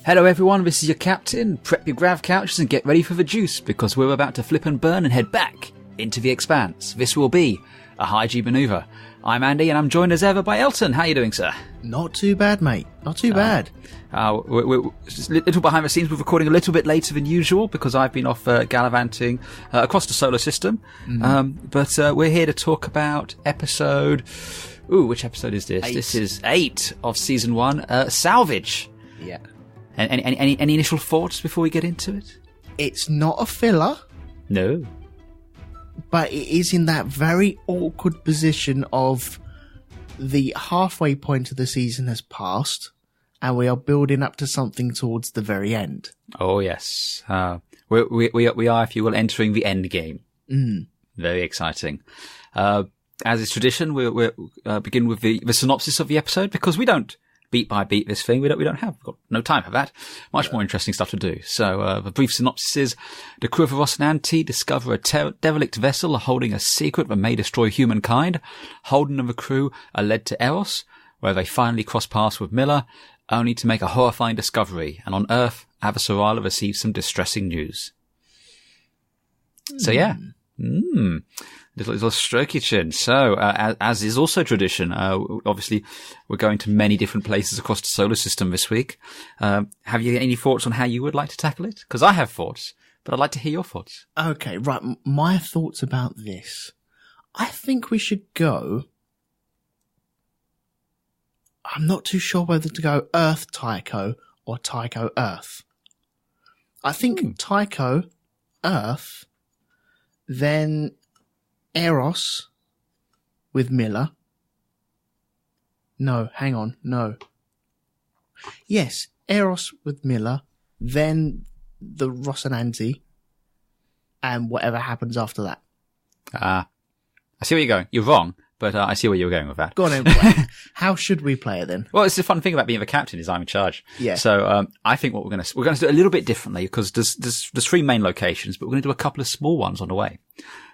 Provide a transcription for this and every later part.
Hello everyone, this is your captain. Prep your grav couches and get ready for the juice, because we're about to flip and burn and head back into the expanse. This will be a high G manoeuvre. I'm Andy and I'm joined as ever by Elton. How are you doing, sir? Not too bad, mate. Not too bad. We're just a little behind the scenes. We're recording a little bit later than usual because I've been off gallivanting across the solar system. But we're here to talk about episode... Ooh, which episode is this? 8. This is 8 of season 1, Salvage. Yeah. Any initial thoughts before we get into it? It's not a filler, No. but it is in that very awkward position of the halfway point of the season has passed and we are building up to something towards the very end. Oh, yes. We are, if you will, entering the end game. Very exciting. As is tradition, we'll begin with the synopsis of the episode, because we don't beat by beat this thing. We've got no time for that. Much more interesting stuff to do. So, the brief synopsis is: the crew of Rocinante discover a derelict vessel holding a secret that may destroy humankind. Holden and the crew are led to Eros, where they finally cross paths with Miller, only to make a horrifying discovery. And on Earth, Avasarala receives some distressing news. So yeah. Little strokey chin. So, as is also tradition, obviously we're going to many different places across the solar system this week. Have you any thoughts on how you would like to tackle it? Because I have thoughts, but I'd like to hear your thoughts. Okay, right. My thoughts about this. I think we should go... I'm not too sure whether to go Earth Tycho or Tycho Earth. I think Tycho Earth, then Eros with Miller. No, hang on, no. Yes, Eros with Miller, then the Rocinante, and whatever happens after that. I see where you're going. You're wrong, but I see where you're going with that. Go on then. How should we play it then? Well, it's the fun thing about being the captain is I'm in charge. Yeah. So I think what we're going to do it a little bit differently, because there's 3 main locations, but we're going to do a couple of small ones on the way.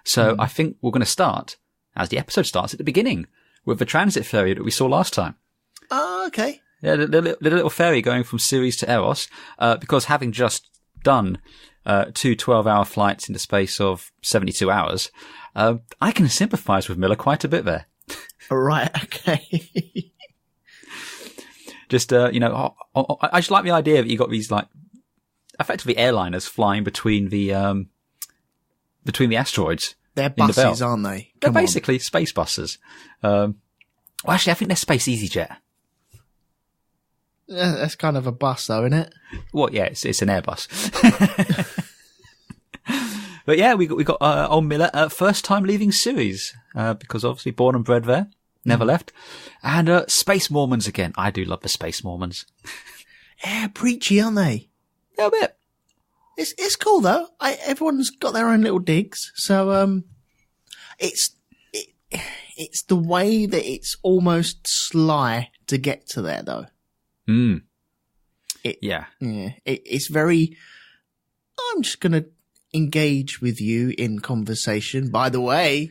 So I think we're going to start, as the episode starts, at the beginning with the transit ferry that we saw last time. Oh, okay. Yeah, the little ferry going from Ceres to Eros, because having just done 2 12-hour flights in the space of 72 hours, I can sympathise with Miller quite a bit there. Right, okay. Just, I just like the idea that you got these, like, effectively airliners flying between the asteroids. They're buses, aren't they? They're basically space buses. Well, actually, I think they're Space EasyJet. Yeah, that's kind of a bus, though, isn't it? Well, yeah, it's an Airbus. But yeah, we got old Miller, first time leaving Ceres, because obviously born and bred there, never left. And Space Mormons again. I do love the Space Mormons. Yeah, preachy, aren't they? Yeah, a bit. It's cool though. Everyone's got their own little digs. So it's the way that it's almost sly to get to there though. It's very. I'm just gonna engage with you in conversation. By the way,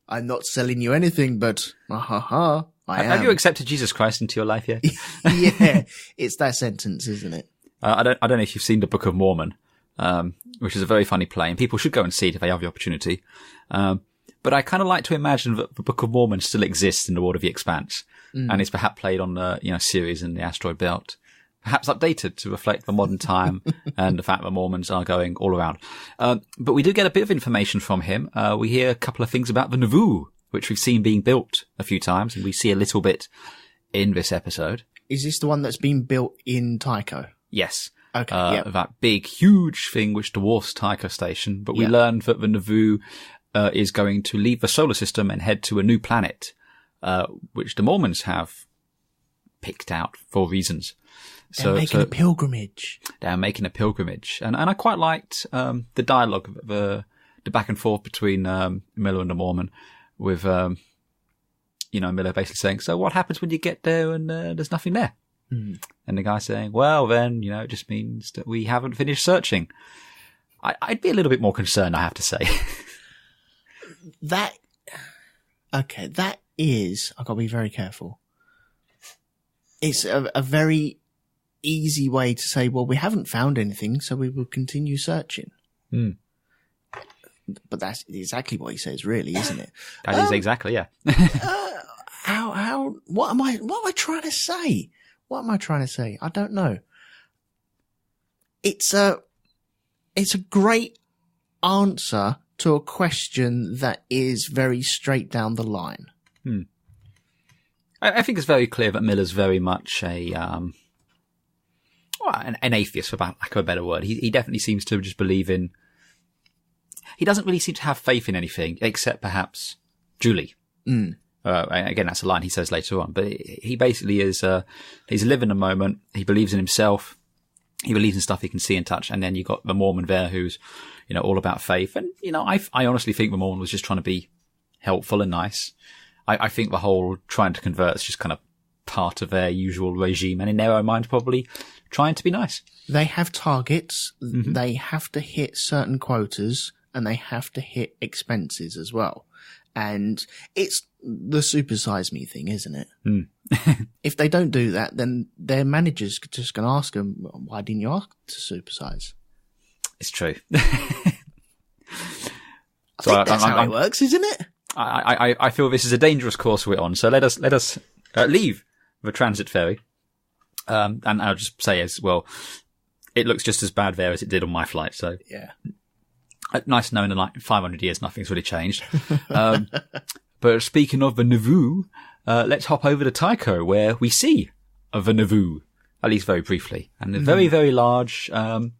I'm not selling you anything, but I am. Have you accepted Jesus Christ into your life yet? Yeah, it's that sentence, isn't it? I don't know if you've seen the Book of Mormon. Which is a very funny play, and people should go and see it if they have the opportunity. But I kind of like to imagine that the Book of Mormon still exists in the world of the Expanse, and is perhaps played on the Ceres and the asteroid belt, perhaps updated to reflect the modern time and the fact that Mormons are going all around. But we do get a bit of information from him. We hear a couple of things about the Nauvoo, which we've seen being built a few times, and we see a little bit in this episode. Is this the one that's been built in Tycho? Yes. Okay, That big, huge thing which dwarfs Tycho Station. But we learned that the Nauvoo is going to leave the solar system and head to a new planet, which the Mormons have picked out for reasons. They're making a pilgrimage. They're making a pilgrimage. And I quite liked the dialogue, the back and forth between Miller and the Mormon, with Miller basically saying, so what happens when you get there and there's nothing there? And the guy saying, well, then, it just means that we haven't finished searching. I'd be a little bit more concerned, I have to say. That is, I've got to be very careful. It's a very easy way to say, well, we haven't found anything, so we will continue searching. But that's exactly what he says, really, isn't it? That is exactly, yeah. What am I trying to say? What am I trying to say? I don't know. It's a great answer to a question that is very straight down the line. I think it's very clear that Miller's very much an atheist, for lack of a better word. He definitely seems to just believe in... He doesn't really seem to have faith in anything, except perhaps Julie. Again, that's a line he says later on. But he basically is... he's living a moment. He believes in himself. He believes in stuff he can see and touch. And then you've got the Mormon there who's, all about faith. And, I honestly think the Mormon was just trying to be helpful and nice. I think the whole trying to convert is just kind of part of their usual regime, and in their own mind, probably trying to be nice. They have targets. They have to hit certain quotas, and they have to hit expenses as well. And it's the super size me thing, isn't it? If they don't do that, then their manager's just going to ask them, why didn't you ask to supersize? It's true. So that's how it works, isn't it? I feel this is a dangerous course we're on, so let us leave the transit ferry. And I'll just say as well, it looks just as bad there as it did on my flight. So yeah, nice knowing in like 500 years nothing's really changed. But speaking of the Nauvoo, let's hop over to Tycho, where we see the Nauvoo, at least very briefly, and a very, very large, I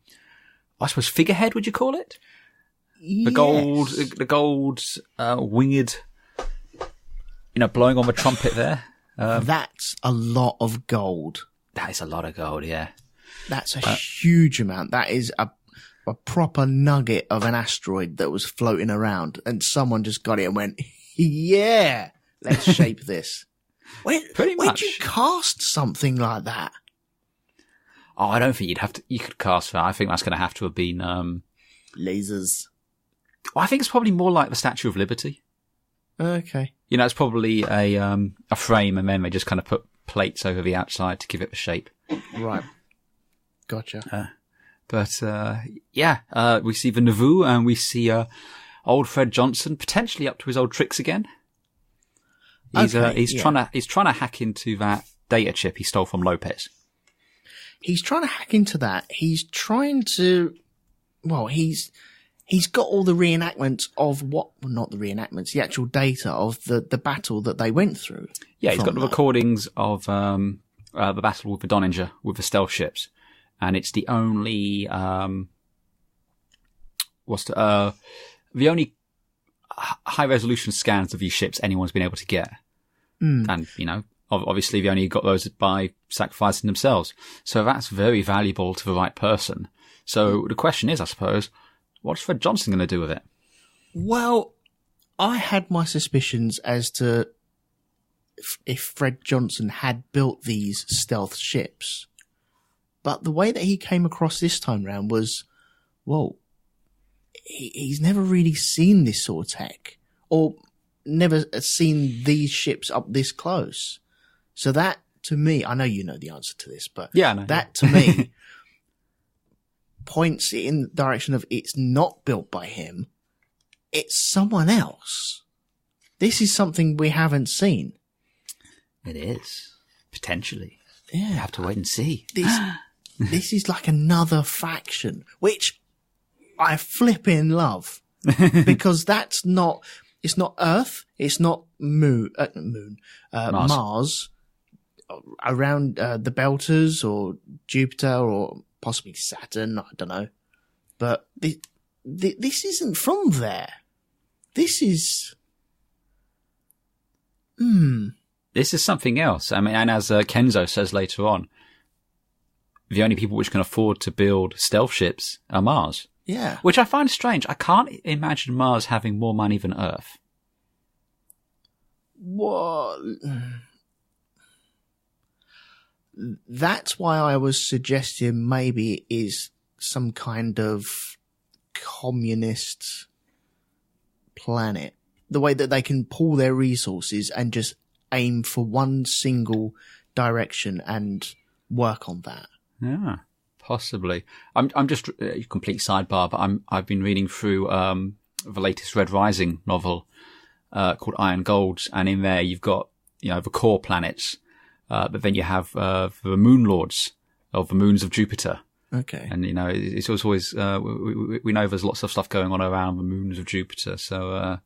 suppose figurehead. Would you call it? The gold, winged, blowing on the trumpet there. That's a lot of gold. That is a lot of gold, yeah. That's a huge amount. That is a proper nugget of an asteroid that was floating around, and someone just got it and went, yeah, let's shape this. Pretty much. Where'd you cast something like that? Oh, I don't think you could cast that. I think that's going to have to have been, lasers. Well, I think it's probably more like the Statue of Liberty. Okay. It's probably a frame, and then they just kind of put plates over the outside to give it the shape. Right. Gotcha. We see the Nauvoo, and we see old Fred Johnson potentially up to his old tricks again. He's trying to hack into that data chip he stole from Lopez. He's trying to hack into that. He's trying to. Well, he's got all the reenactments of not the reenactments, the actual data of the battle that they went through. Yeah, he's got the recordings of the battle with the Donninger, with the stealth ships. And it's the only, the only high resolution scans of these ships anyone's been able to get. And, obviously they only got those by sacrificing themselves. So that's very valuable to the right person. So the question is, I suppose, what's Fred Johnson going to do with it? Well, I had my suspicions as to if Fred Johnson had built these stealth ships. But the way that he came across this time round was, well, he's never really seen this sort of tech, or never seen these ships up this close. So that, to me, I know you know the answer to this, but yeah, I know. That, to me, points in the direction of it's not built by him, it's someone else. This is something we haven't seen. It is. Potentially. Yeah. You have to wait and see. This is like another faction, which I flipping love. Because it's not Earth, it's not Mars, around the Belters or Jupiter or possibly Saturn, I don't know. But this isn't from there. This is... This is something else. I mean, and as Kenzo says later on, the only people which can afford to build stealth ships are Mars. Yeah. Which I find strange. I can't imagine Mars having more money than Earth. What? That's why I was suggesting maybe it is some kind of communist planet. The way that they can pool their resources and just aim for one single direction and work on that. Yeah, possibly. I'm just a complete sidebar, but I've been reading through the latest Red Rising novel called Iron Golds, and in there you've got the core planets, but then you have the moon lords of the moons of Jupiter. Okay. And it's always we know there's lots of stuff going on around the moons of Jupiter, so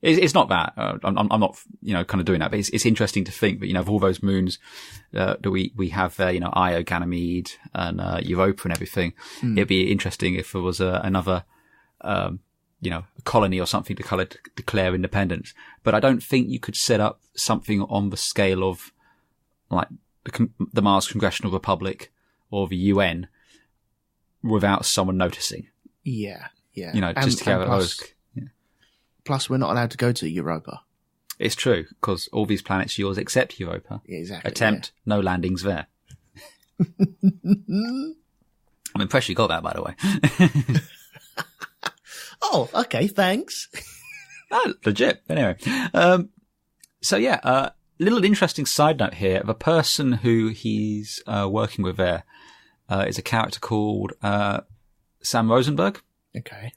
it's not that I'm not kind of doing that, but it's interesting to think that of all those moons that we have there, Io, Ganymede, and Europa and everything. It'd be interesting if there was another a colony or something to declare independence. But I don't think you could set up something on the scale of like the Mars Congressional Republic or the UN without someone noticing. Yeah, yeah. Just to get those. Plus, we're not allowed to go to Europa. It's true, because all these planets are yours except Europa. Yeah, exactly. No landings there. I'm impressed you got that, by the way. Oh, okay, thanks. Legit. Anyway. Little interesting side note here. The person who he's working with there is a character called Sam Rosenberg. Okay.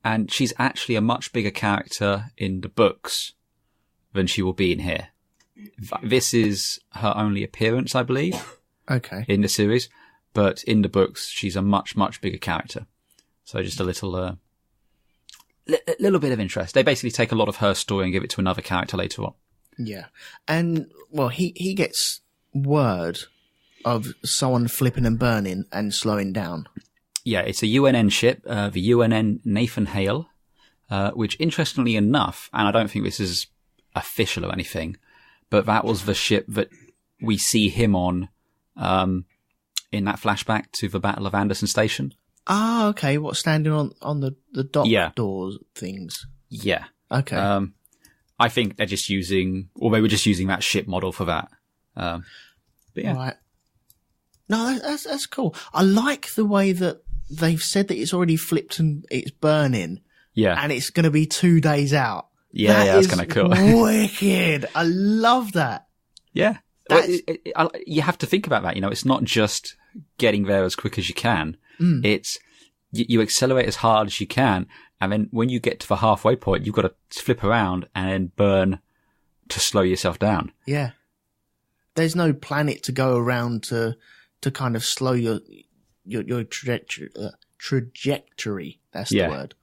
And she's actually a much bigger character in the books than she will be in here. This is her only appearance, I believe. Okay. In the series. But in the books, she's a much, much bigger character. So just a little bit of interest. They basically take a lot of her story and give it to another character later on. Yeah. And, well, he gets word of someone flipping and burning and slowing down. Yeah, it's a UNN ship, the UNN Nathan Hale, which interestingly enough, and I don't think this is official or anything, but that was the ship that we see him on in that flashback to the Battle of Anderson Station. Ah, okay. What, standing on the dock doors things? Yeah. Okay. I think they're just using, or they were just using that ship model for that. But yeah. Right. No, that's cool. I like the way that they've said that it's already flipped and it's burning. Yeah. And it's going to be 2 days out. Yeah, that's kind of cool. Wicked. I love that. Yeah. Well, you have to think about that. It's not just getting there as quick as you can. It's you accelerate as hard as you can. And then when you get to the halfway point, you've got to flip around and then burn to slow yourself down. Yeah. There's no planet to go around to kind of slow your trajectory. That's the word.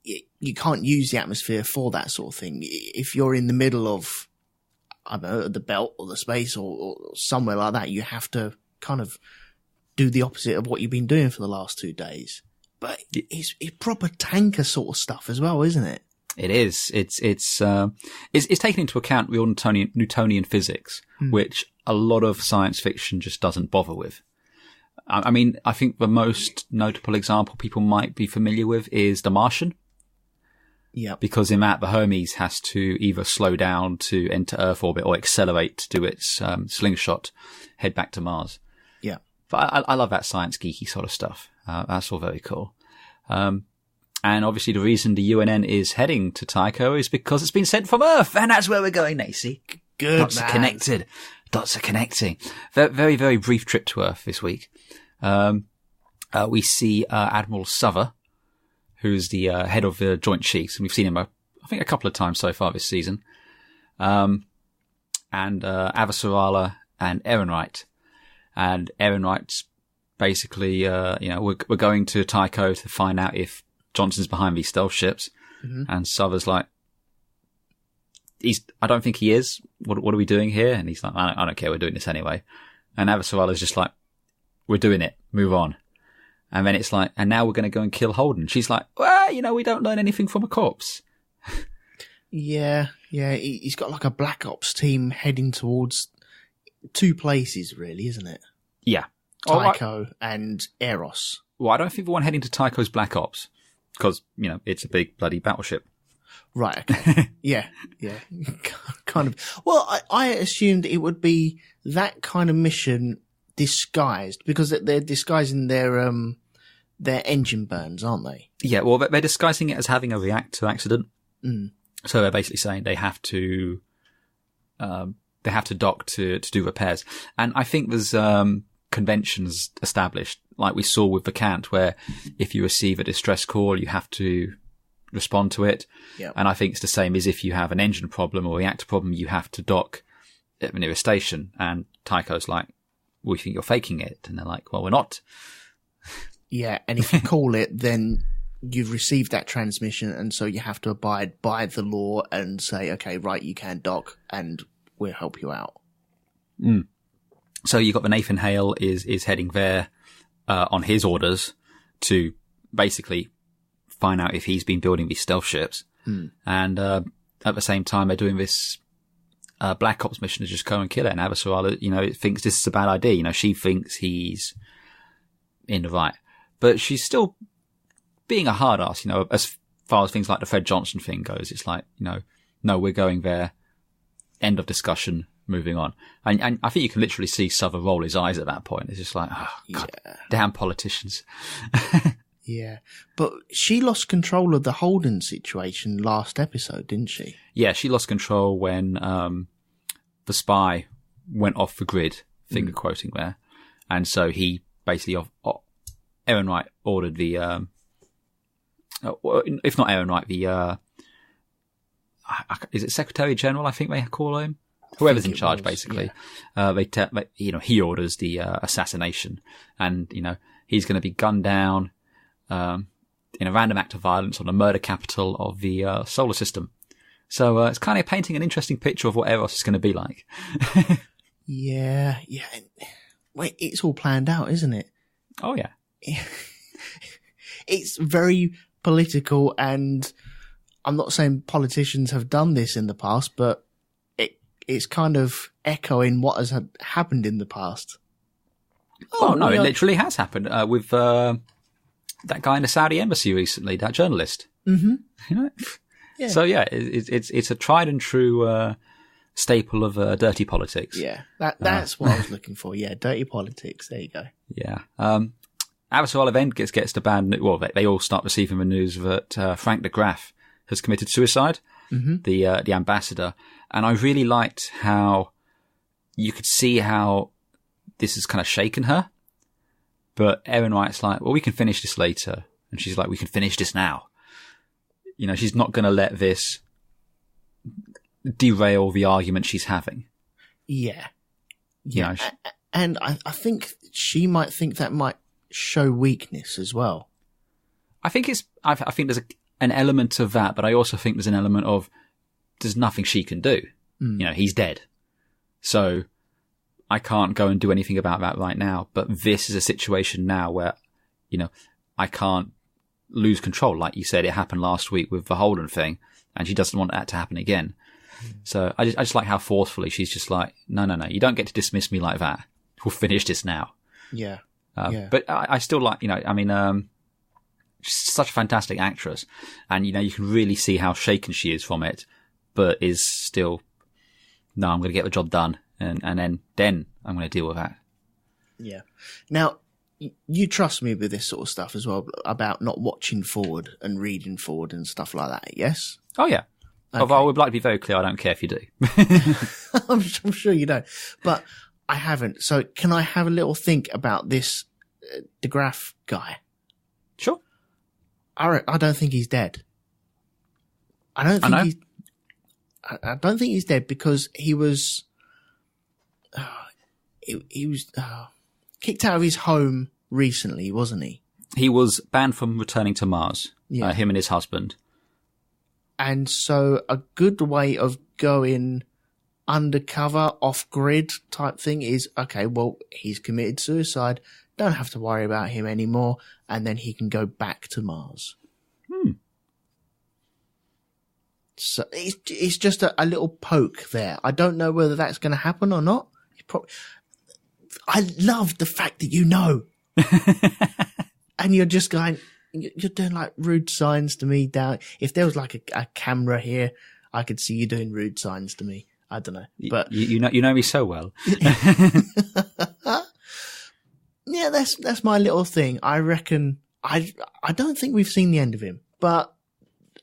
You can't use the atmosphere for that sort of thing. If you're in the middle of, I don't know, the belt or the space or somewhere like that, you have to kind of do the opposite of what you've been doing for the last 2 days. But it's proper tanker sort of stuff as well, isn't it? It is. It's taken into account real Newtonian physics, which a lot of science fiction just doesn't bother with. I mean, I think the most notable example people might be familiar with is The Martian. Yeah. Because in that, the Hermes has to either slow down to enter Earth orbit or accelerate to do its slingshot, head back to Mars. Yeah. But I love that science geeky sort of stuff. That's all very cool. And obviously the reason the UNN is heading to Tycho is because it's been sent from Earth, and that's where we're going, Nacy. Good, Dots are connected. Dots are connecting. Very, very brief trip to Earth this week. We see Admiral Souther, who's the head of the Joint Chiefs, and we've seen him, I think, a couple of times so far this season. And Avasarala and Ehrenreich. And Ehrenreich's basically, we're going to Tycho to find out if Johnson's behind these stealth ships. Mm-hmm. And Souther's like, I don't think he is. What are we doing here? And he's like, I don't care. We're doing this anyway. And Avasarala's just like, we're doing it. Move on. And then it's like, and now we're going to go and kill Holden. She's like, well, we don't learn anything from a corpse. Yeah. He's got like a Black Ops team heading towards 2 places, really, isn't it? Yeah. Tycho and Eros. Well, I don't think the one heading to Tycho's Black Ops, because, it's a big bloody battleship. Right, okay. Yeah. Kind of. Well, I assumed it would be that kind of mission disguised, because they're disguising their engine burns, aren't they? Yeah, well, they're disguising it as having a reactor accident. Mm. So they're basically saying they have to dock to do repairs. And I think there's, conventions established, like we saw with the Cant, where if you receive a distress call, you have to respond to it. Yep. And I think it's the same as if you have an engine problem or reactor problem, you have to dock at the nearest station. And Tycho's like, we think you're faking it. And they're like, well, we're not. Yeah, and if you call it, then you've received that transmission, and so you have to abide by the law and say, okay, right, you can dock, and we'll help you out. Mm. So you got the Nathan Hale is heading there on his orders to basically find out if he's been building these stealth ships. Mm. And at the same time, they're doing this Black Ops mission to just go and kill it. And Avasarala, thinks this is a bad idea. She thinks he's in the right. But she's still being a hard ass, as far as things like the Fred Johnson thing goes. It's like, no, we're going there. End of discussion. Moving on. And I think you can literally see Souther roll his eyes at that point. It's just like, oh, God, damn politicians. Yeah. But she lost control of the Holden situation last episode, didn't she? Yeah, she lost control when the spy went off the grid, finger quoting there. And so he basically, Aaron Wright ordered the, if not Aaron Wright, the, is it Secretary General, I think they call him? Whoever's in charge, basically. Yeah. He orders the assassination, and he's going to be gunned down in a random act of violence on the murder capital of the solar system. So it's kind of painting an interesting picture of what Eros is going to be like. Yeah. Wait, it's all planned out, isn't it? Oh yeah. It's very political, and I'm not saying politicians have done this in the past, but it's kind of echoing what has happened in the past. Oh, no, it literally has happened with that guy in the Saudi embassy recently, that journalist. Mm-hmm. Yeah. So, yeah, it's a tried and true staple of dirty politics. Yeah, that's what I was looking for. Yeah, dirty politics. There you go. Yeah. Avasarala then gets the bad. Well, they all start receiving the news that Frank de Graaf has committed suicide. Mm-hmm. The ambassador. And I really liked how you could see how this has kind of shaken her. But Aaron Wright's like, well, we can finish this later. And she's like, we can finish this now. She's not going to let this derail the argument she's having. Yeah. Yeah. And I think she might think that might show weakness as well. I think there's an element of that, but I also think there's an element of there's nothing she can do. He's dead. So I can't go and do anything about that right now. But this is a situation now where, I can't lose control. Like you said, it happened last week with the Holden thing, and she doesn't want that to happen again. So I just like how forcefully she's just like, no, you don't get to dismiss me like that. We'll finish this now. Yeah. But I still like, she's such a fantastic actress, and you can really see how shaken she is from it, but is still, no, I'm going to get the job done, and then I'm going to deal with that. Yeah. Now, you trust me with this sort of stuff as well, about not watching forward and reading forward and stuff like that, yes? Oh yeah. Okay. Although I would like to be very clear, I don't care if you do. I'm sure you don't, but I haven't. So can I have a little think about this de Graaf guy? Sure. I don't think he's dead. I don't think he's dead because he was kicked out of his home recently, wasn't he? He was banned from returning to Mars. Yeah. Him and his husband. And so a good way of going undercover, off-grid type thing is, okay, well, he's committed suicide. Don't have to worry about him anymore. And then he can go back to Mars. So it's just a little poke there. I don't know whether that's going to happen or not. I love the fact that you know. And you're just going, you're doing like rude signs to me down. If there was like a camera here, I could see you doing rude signs to me. I don't know, but you know me so well. Yeah, that's my little thing. I reckon I don't think we've seen the end of him, but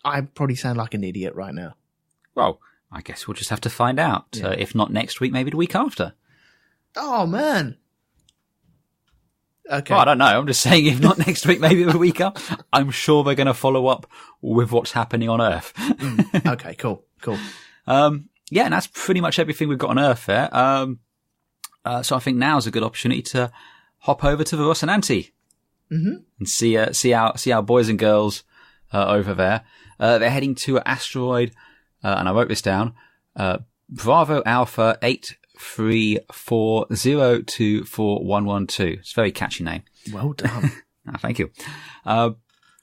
I probably sound like an idiot right now. Well, I guess we'll just have to find out. Yeah. If not next week, maybe the week after. Oh man. Okay. Well, I don't know. I'm just saying if not next week, maybe the week up. I'm sure they're going to follow up with what's happening on Earth. Okay, cool. Yeah, and that's pretty much everything we've got on Earth there. So I think now's a good opportunity to hop over to the Rocinante and see our boys and girls over there. They're heading to an asteroid, and I wrote this down. Bravo Alpha 8340241112. It's a very catchy name. Well done. Oh, thank you. And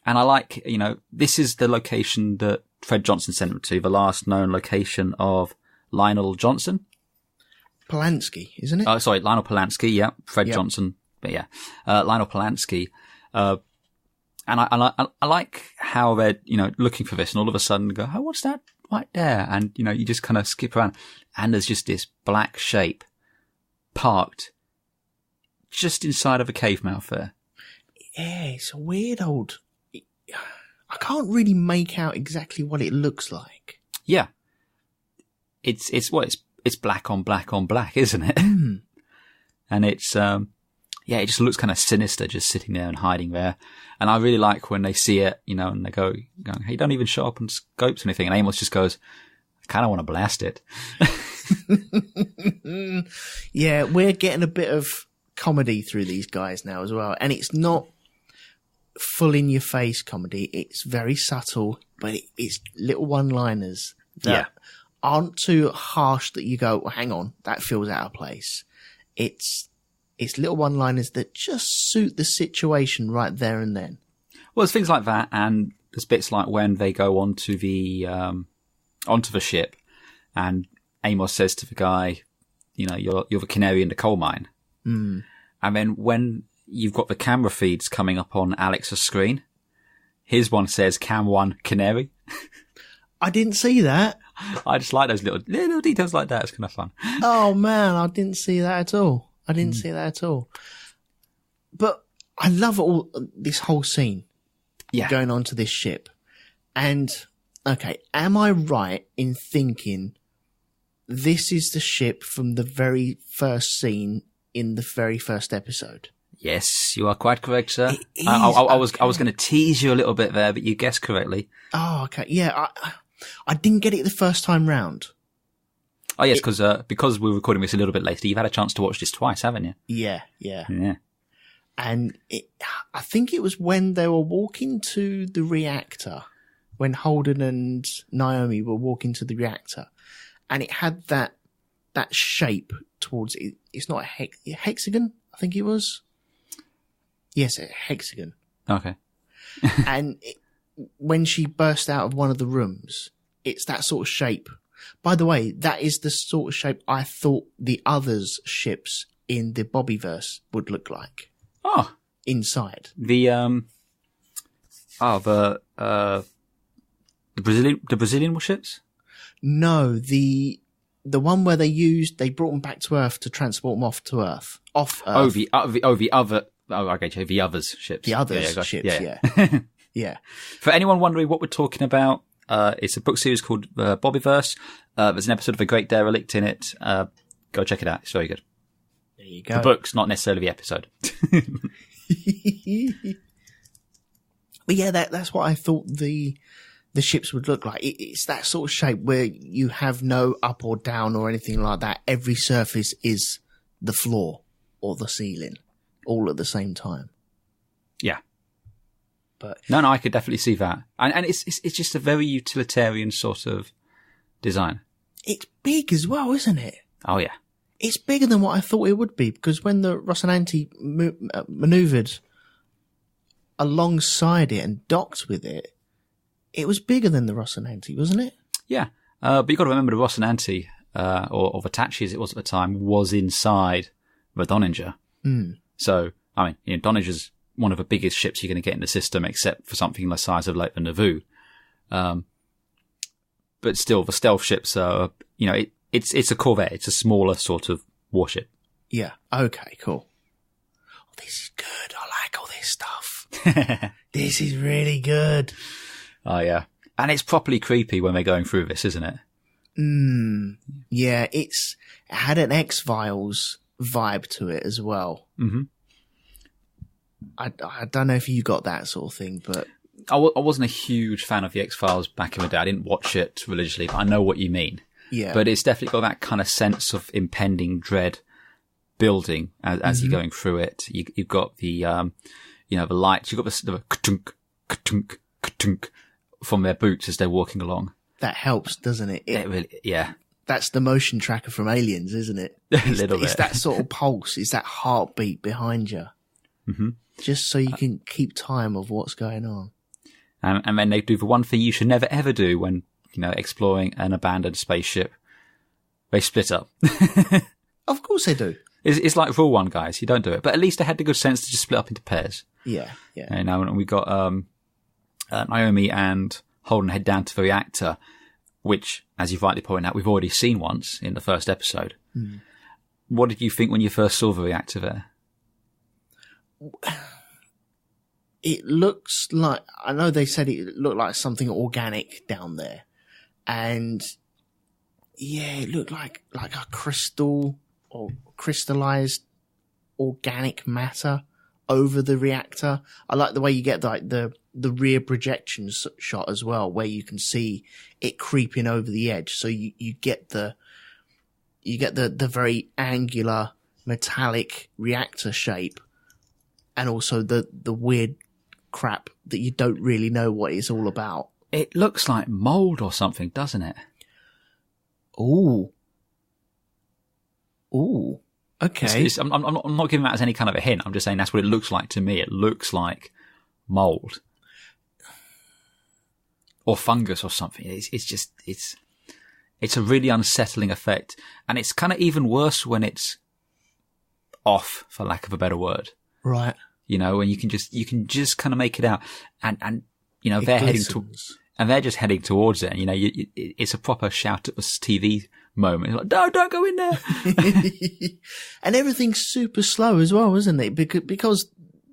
I like, this is the location that Fred Johnson sent them to, the last known location of Lionel Johnson. Polanski, isn't it? Oh, sorry, Lionel Polanski, yeah. Fred Johnson, but yeah. Lionel Polanski. And I like how they're, looking for this and all of a sudden go, oh, what's that right there? And, you just kind of skip around and there's just this black shape parked just inside of a cave mouth there. Yeah, it's a weird old... I can't really make out exactly what it looks like. Yeah. It's black on black on black, isn't it? Mm. And it's, it just looks kind of sinister just sitting there and hiding there. And I really like when they see it, and they going, hey, don't even show up on scopes or anything. And Amos just goes, I kind of want to blast it. Yeah, we're getting a bit of comedy through these guys now as well. And it's not full in your face comedy. It's very subtle, but it's little one-liners that aren't too harsh that you go, well, hang on, that feels out of place. It's little one-liners that just suit the situation right there and then. Well, there's things like that, and there's bits like when they go onto the ship, and Amos says to the guy, you're the canary in the coal mine. Mm. And then when you've got the camera feeds coming up on Alex's screen, his one says Cam 1 Canary. I didn't see that. I just like those little details like that. It's kind of fun. Oh man, I didn't see that at all. But I love this whole scene going on to this ship. And, okay, am I right in thinking this is the ship from the very first scene in the very first episode? Yes, you are quite correct, sir. It is, I was going to tease you a little bit there, but you guessed correctly. Oh, okay. Yeah, I didn't get it the first time round. Oh, yes, because we're recording this a little bit later, you've had a chance to watch this twice, haven't you? Yeah. Yeah. And I think it was when they were walking to the reactor, when Holden and Naomi were walking to the reactor, and it had that shape towards it. It's not a hexagon, I think it was. Yes, a hexagon. Okay. And when she burst out of one of the rooms, it's that sort of shape. By the way, that is the sort of shape I thought the others' ships in the Bobbyverse would look like. Oh. Inside. The Brazilian ships? No, the one where they brought them back to Earth to transport them off Earth. Oh, the other. Oh, okay, the others ships. The others ships, yeah. Yeah. For anyone wondering what we're talking about, it's a book series called Bobbyverse. There's an episode of The Great Derelict in it. Go check it out. It's very good. There you go. The book's not necessarily the episode. But yeah, that's what I thought the ships would look like. It's that sort of shape where you have no up or down or anything like that. Every surface is the floor or the ceiling, all at the same time. Yeah. But no, I could definitely see that. And it's just a very utilitarian sort of design. It's big as well, isn't it? Oh, yeah. It's bigger than what I thought it would be, because when the Rocinante maneuvered alongside it and docked with it, it was bigger than the Rocinante, wasn't it? Yeah. But you've got to remember the Rocinante, or the Tachi as it was at the time, was inside the Donninger. Mm. So, I mean, Donninger's one of the biggest ships you're going to get in the system, except for something the size of like the Nauvoo. But still, the stealth ships are, it's a corvette. It's a smaller sort of warship. Yeah. Okay, cool. Oh, this is good. I like all this stuff. This is really good. Oh, yeah. And it's properly creepy when they're going through this, isn't it? Yeah, it had an X-Files vibe to it as well. Mm-hmm. I don't know if you got that sort of thing, but I wasn't a huge fan of the X-Files back in the day. I didn't watch it religiously, but I know what you mean. Yeah. But it's definitely got that kind of sense of impending dread building as you're going through it. You've got the, the lights. You've got the ka-tunk, ka-tunk, ka-tunk from their boots as they're walking along. That helps, doesn't it? It really, yeah. That's the motion tracker from Aliens, isn't it? A little bit. It's that sort of pulse. It's that heartbeat behind you. Mm-hmm. Just so you can keep time of what's going on. And then they do the one thing you should never ever do when, exploring an abandoned spaceship. They split up. Of course they do. It's like rule one, guys. You don't do it. But at least they had the good sense to just split up into pairs. Yeah. And we got Naomi and Holden head down to the reactor, which, as you've rightly pointed out, we've already seen once in the first episode. Mm. What did you think when you first saw the reactor there? It looks like, I know they said it looked like something organic down there. And yeah, it looked like a crystal or crystallized organic matter over the reactor. I like the way you get the rear projection shot as well, where you can see it creeping over the edge. So you get the very angular metallic reactor shape, and also the weird crap that you don't really know what it's all about. It looks like mold or something, doesn't it? Ooh. Okay. I'm not giving that as any kind of a hint. I'm just saying that's what it looks like to me. It looks like mold or fungus or something. It's a really unsettling effect, and it's kind of even worse when it's off, for lack of a better word. Right. When you can just kind of make it out, and they're just heading towards it. And, it's a proper shout at us TV moment. It's like, no, don't go in there. And everything's super slow as well, isn't it? Because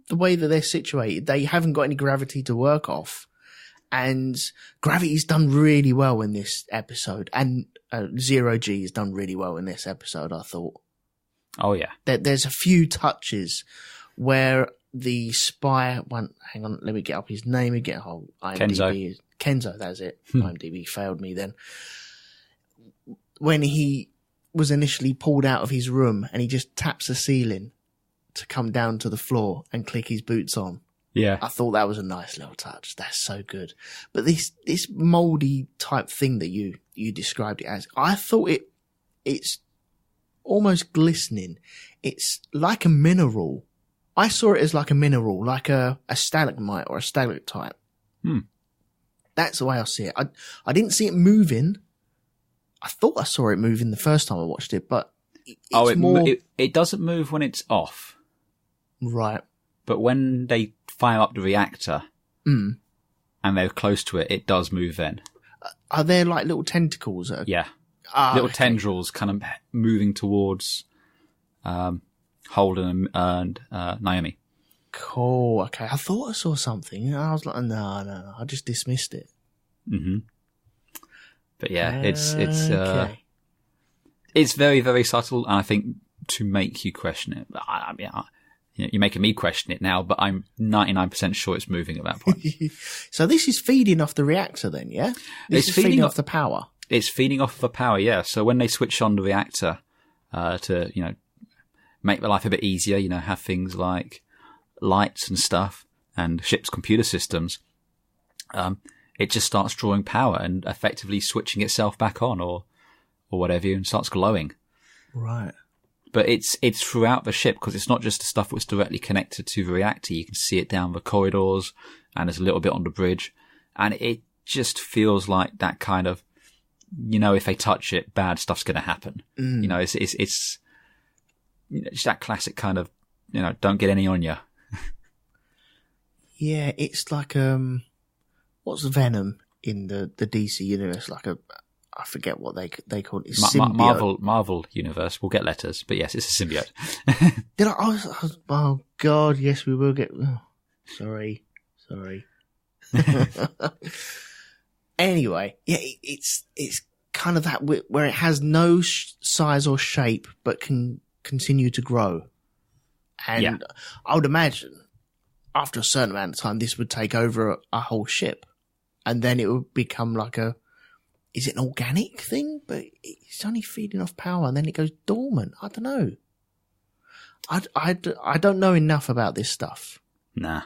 the way that they're situated, they haven't got any gravity to work off. And gravity's done really well in this episode. And Zero G has done really well in this episode, I thought. Oh, yeah. There's a few touches where the spy one, hang on, let me get up his name again. Oh, IMDb. Kenzo, that's it. IMDb failed me then. When he was initially pulled out of his room and he just taps the ceiling to come down to the floor and click his boots on. Yeah. I thought that was a nice little touch. That's so good. But this moldy type thing that you described it as, I thought it's almost glistening. It's like a mineral. I saw it as like a mineral, like a stalagmite or a stalactite. That's the way I see it. I didn't see it moving. I thought I saw it moving the first time I watched it, but it doesn't move when it's off. Right. But when they fire up the reactor and they're close to it, it does move then. Are there like little tentacles? Yeah. Little tendrils kind of moving towards Holden and Naomi. Cool. Okay. I thought I saw something. I was like, no. I just dismissed it. Mm-hmm. But yeah, it's very, very subtle, and I think to make you question it. I mean, you're making me question it now, but I'm 99% sure it's moving at that point. So this is feeding off the reactor then, yeah? This is feeding off the power. It's feeding off the power, yeah. So when they switch on the reactor to, make their life a bit easier, have things like lights and stuff and ship's computer systems, it just starts drawing power and effectively switching itself back on or whatever, and starts glowing. Right. But it's throughout the ship, because it's not just the stuff that's directly connected to the reactor. You can see it down the corridors, and there's a little bit on the bridge, and it just feels like that kind of, if they touch it, bad stuff's going to happen. It's that classic kind of, don't get any on you. Yeah, it's like what's Venom in the DC universe? Like I forget what they call it. Marvel universe. We'll get letters, but yes, it's a symbiote. Did I? Oh God, yes, we will get. Oh, sorry. Anyway, yeah, it's kind of that where it has no size or shape, but can continue to grow. And I would imagine after a certain amount of time, this would take over a whole ship. And then it would become like is it an organic thing? But it's only feeding off power and then it goes dormant. I don't know. I don't know enough about this stuff. Nah.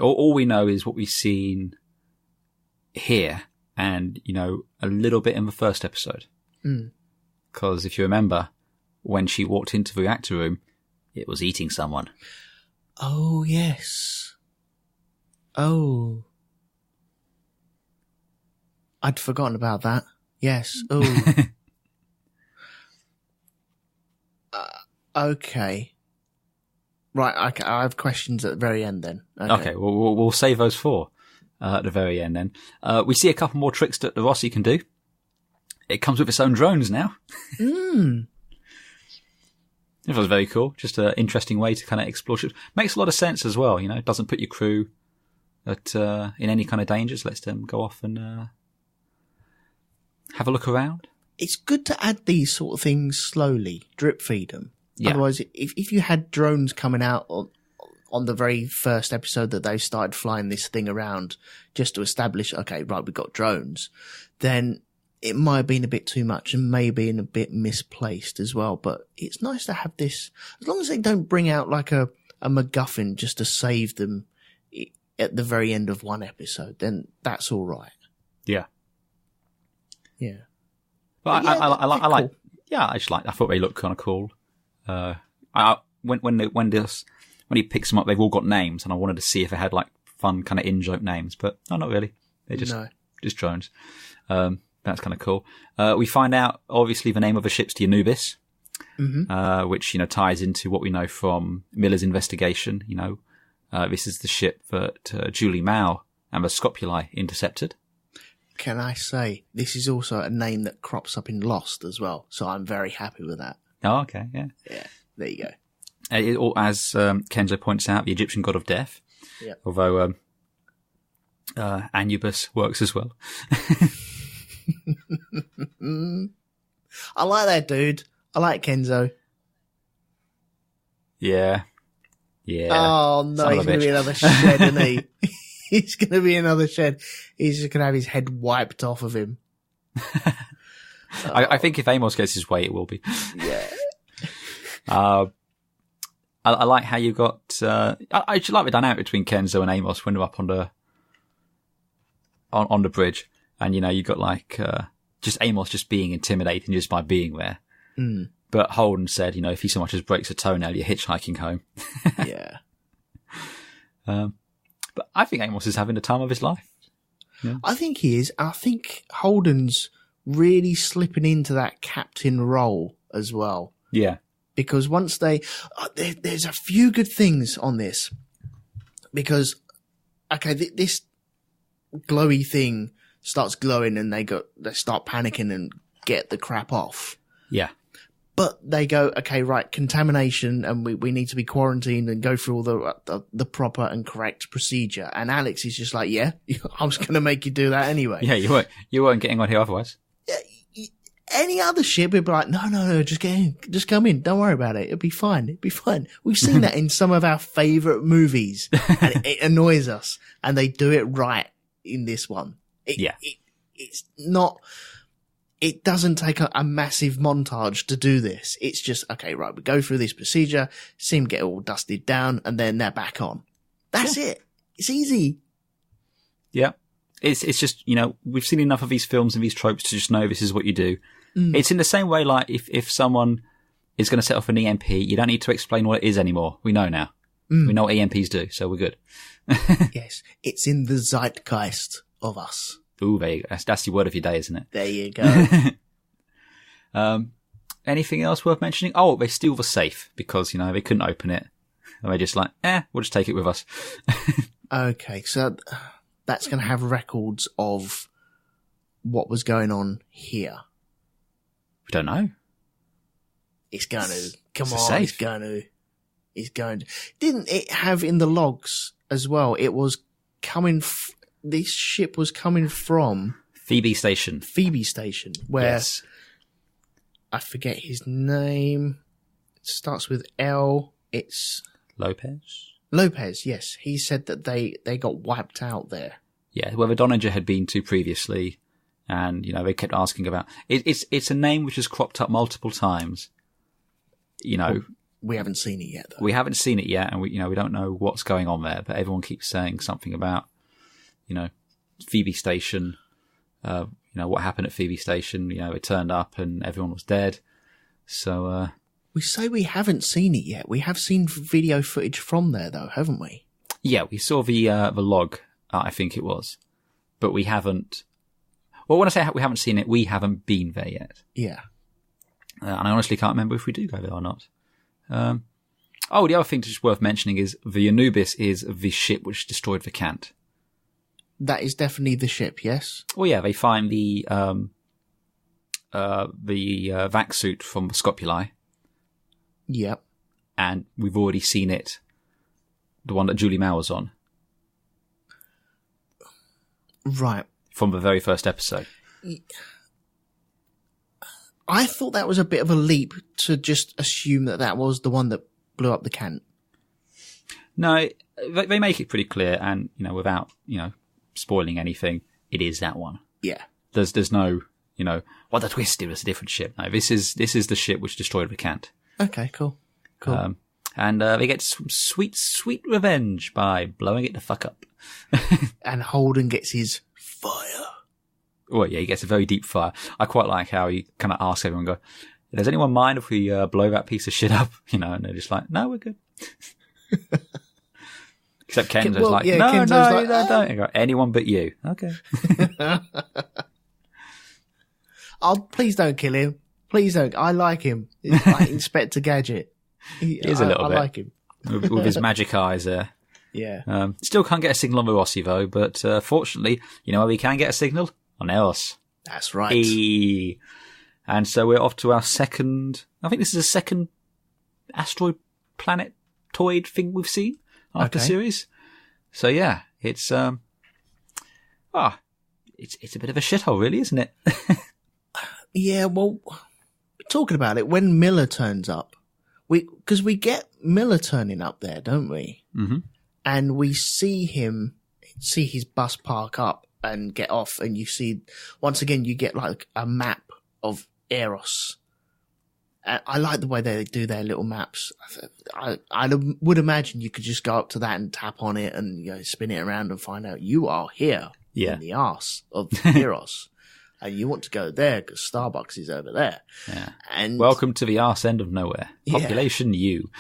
All we know is what we've seen here and, a little bit in the first episode. Because if you remember, when she walked into the reactor room, it was eating someone. Oh, yes. Oh. I'd forgotten about that. Yes. Oh. Okay. Right, I have questions at the very end then. Okay, well, we'll save those for at the very end then. We see a couple more tricks that the Rossi can do. It comes with its own drones now. It was very cool. Just an interesting way to kind of explore ships. Makes a lot of sense as well, It doesn't put your crew in any kind of dangers. Lets them go off and have a look around. It's good to add these sort of things slowly, drip feed them. Yeah. Otherwise, if you had drones coming out on the very first episode that they started flying this thing around just to establish, okay, right, we've got drones, then it might have been a bit too much and maybe a bit misplaced as well. But it's nice to have this, as long as they don't bring out like a MacGuffin just to save them at the very end of one episode, then that's all right. Yeah. Yeah. But yeah, I like, cool. Yeah, I thought they looked kind of cool. When he picks them up, they've all got names, and I wanted to see if they had like fun kind of in-joke names, but no, not really. They're just drones. That's kind of cool. We find out obviously the name of the ship's the Anubis, which ties into what we know from Miller's investigation. This is the ship that Julie Mao and the Scopuli intercepted. Can I say, this is also a name that crops up in Lost as well, so I'm very happy with that. Oh, okay, yeah. Yeah, there you go. As Kenzo points out, the Egyptian god of death. Yeah. Although Anubis works as well. I like that dude. I like Kenzo. Yeah. Oh, no, he's going to be another shed, isn't he? He's going to be another shed. He's just going to have his head wiped off of him. I think if Amos gets his way, it will be. Yeah. I like how you got. I actually like the dynamic between Kenzo and Amos when they're up on the bridge, and you got like just Amos just being intimidating just by being there. But Holden said, if he so much as breaks a toenail, you're hitchhiking home. Yeah. But I think Amos is having the time of his life. Yeah. I think he is. I think Holden's really slipping into that captain role as well. Yeah. Because once there's a few good things on this. Because, okay, this glowy thing starts glowing and they start panicking and get the crap off. Yeah. But they go, okay, right, contamination, and we need to be quarantined and go through all the proper and correct procedure. And Alex is just like, yeah, I was going to make you do that anyway. Yeah, you weren't getting on here otherwise. Any other ship would be like, no, just get in, just come in, don't worry about it, it'll be fine. We've seen that in some of our favourite movies, and it annoys us, and they do it right in this one. It's not. It doesn't take a massive montage to do this. It's just, okay, right, we go through this procedure, see them get all dusted down, and then they're back on. That's it. It's easy. Yeah. It's just, we've seen enough of these films and these tropes to just know this is what you do. It's in the same way, like, if someone is going to set off an EMP, you don't need to explain what it is anymore. We know now. We know what EMPs do, so we're good. Yes. It's in the zeitgeist of us. Ooh, there you go. That's the word of your day, isn't it? There you go. Anything else worth mentioning? Oh, they steal the safe because, they couldn't open it. And they're just like, we'll just take it with us. Okay, so that's going to have records of what was going on here. We don't know. It's going to. Come it's on, it's going to. Didn't it have in the logs as well? It was coming. This ship was coming from Phoebe Station, where yes. I forget his name. It starts with L. It's Lopez. Lopez, yes. He said that they got wiped out there. Yeah, where the Donninger had been to previously, and, they kept asking about... It's a name which has cropped up multiple times. We haven't seen it yet, though. We haven't seen it yet, and we don't know what's going on there, but everyone keeps saying something about, Phoebe Station, what happened at Phoebe Station, it turned up and everyone was dead. So, we say we haven't seen it yet. We have seen video footage from there, though, haven't we? Yeah, we saw the log, I think it was, but we haven't. Well, when I say we haven't seen it, we haven't been there yet. Yeah. And I honestly can't remember if we do go there or not. The other thing just worth mentioning is the Anubis is the ship which destroyed the Cant. That is definitely the ship, yes? Well, yeah, they find the vac suit from the Scopuli. Yep. And we've already seen it, the one that Julie Mao was on. Right. From the very first episode. I thought that was a bit of a leap to just assume that was the one that blew up the Cant. No, they make it pretty clear, and, without, spoiling anything, it is that one. Yeah. There's no, what the twist, it was a different ship. No, this is the ship which destroyed the Cant. Okay, cool. And they get some sweet, sweet revenge by blowing it the fuck up. And Holden gets his fire. Well, yeah, he gets a very deep fire. I quite like how he kind of asks everyone, does anyone mind if we blow that piece of shit up? And they're just like, no, we're good. Except Kenzo's no, don't. Anyone but you. Okay. Please don't kill him. Please don't. I like him. He's like Inspector Gadget. He is a little bit. I like him. with his magic eyes there. Yeah. Still can't get a signal on the Rossi, though, but fortunately, where we can get a signal? On Eros. That's right. And so we're off to our second... I think this is the second asteroid planetoid thing we've seen after series. So yeah, it's it's a bit of a shithole, really, isn't it? Yeah, well, talking about it, when Miller turns up, because we get Miller turning up there, don't we? Mm-hmm. And we see his bus park up and get off, and you see, once again, you get like a map of Eros. I like the way they do their little maps. I would imagine you could just go up to that and tap on it and spin it around and find out you are here in the arse of Eros. And you want to go there because Starbucks is over there. Yeah. And welcome to the arse end of nowhere. Population U.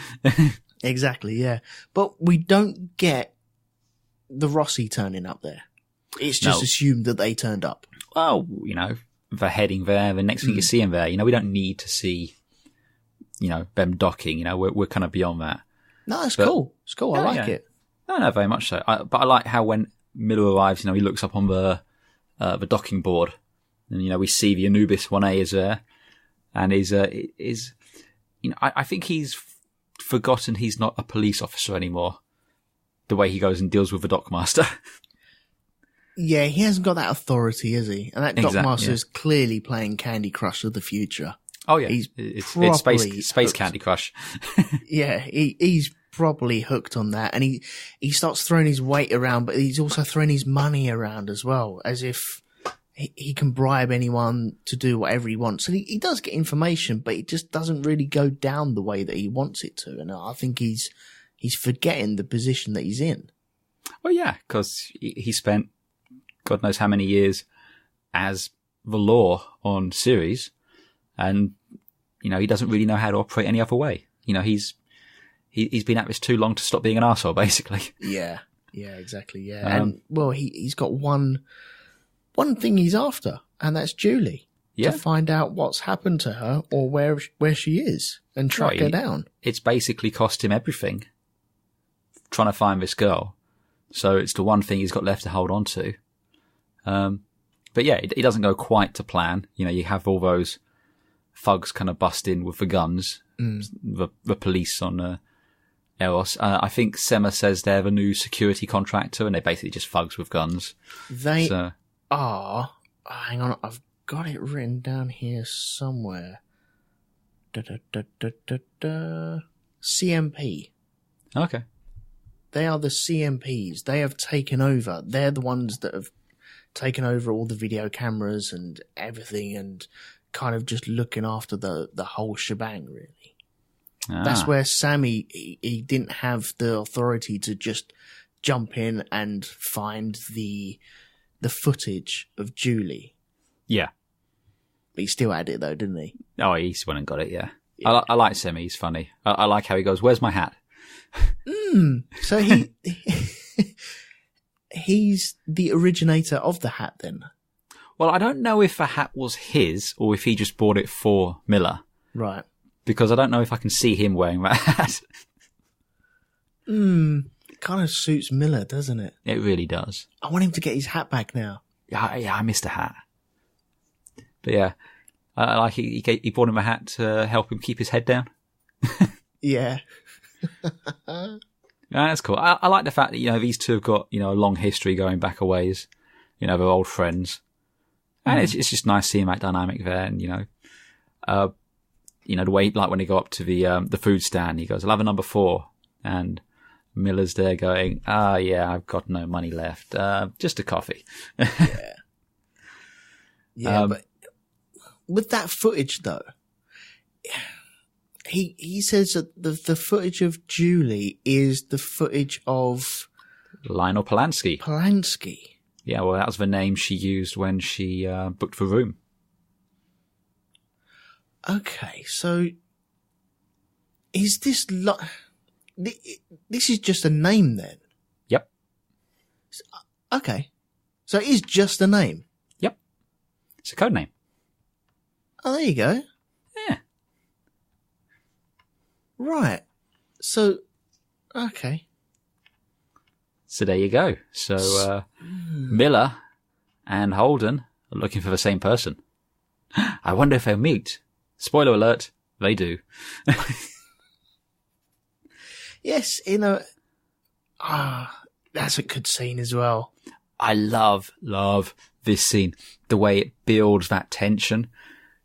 Exactly, yeah. But we don't get the Rossi turning up there. It's just assumed that they turned up. Well, they're heading there. The next thing you see them there, we don't need to see, them docking. We're kind of beyond that. No, it's cool. It's cool. I like it. No, very much so. But I like how when Miller arrives, he looks up on the docking board, and we see the Anubis 1A is there, and I think he's forgotten he's not a police officer anymore. The way he goes and deals with the dockmaster. Yeah, he hasn't got that authority, has he? And that dockmaster is clearly playing Candy Crush of the future. Oh yeah, it's space Candy Crush. Yeah, he's properly hooked on that, and he starts throwing his weight around, but he's also throwing his money around as well, as if he can bribe anyone to do whatever he wants. And he does get information, but it just doesn't really go down the way that he wants it to. And I think he's forgetting the position that he's in. Well, yeah, because he spent God knows how many years as the law on Ceres, and he doesn't really know how to operate any other way. He's been at this too long to stop being an arsehole, basically. Yeah, exactly. Yeah, and he's got one thing he's after, and that's Julie. Yeah. To find out what's happened to her or where she is and track her down. It's basically cost him everything trying to find this girl, so it's the one thing he's got left to hold on to. But yeah, it doesn't go quite to plan. You have all those thugs kind of bust in with the guns, the police on Eros. I think Sema says they're the new security contractor, and they're basically just thugs with guns. They are. Hang on, I've got it written down here somewhere. CMP. Okay. They are the CMPs. They have taken over. They're the ones that have taken over all the video cameras and everything, and kind of just looking after the whole shebang, really. That's where Sammy, he didn't have the authority to just jump in and find the footage of Julie. Yeah. But he still had it, though, didn't he? Oh, he went and got it, yeah. I like Sammy. He's funny. I like how he goes, "Where's my hat?" So he's the originator of the hat, then? Well, I don't know if the hat was his or if he just bought it for Miller. Right. Because I don't know if I can see him wearing that hat. It kind of suits Miller, doesn't it? It really does. I want him to get his hat back now. Yeah, I missed a hat. But yeah, I like he bought him a hat to help him keep his head down. Yeah. Yeah, that's cool. I like the fact that, these two have got, a long history going back a ways. They're old friends. And it's just nice seeing that dynamic there. And, the way, like when they go up to the food stand, he goes, "I'll have a number 4. And Miller's there going, yeah, I've got no money left. Just a coffee." Yeah. Yeah, but with that footage, though, he says that the footage of Julie is the footage of Lionel Polanski. Polanski. Yeah, well, that was the name she used when she booked the room. Okay, so is this this is just a name then? Yep. Okay, so it is just a name. Yep, it's a code name. Oh, there you go. Yeah. Right. So, okay. So there you go. So Miller and Holden are looking for the same person. I wonder if they'll meet. Spoiler alert, they do. Yes, that's a good scene as well. I love this scene. The way it builds that tension.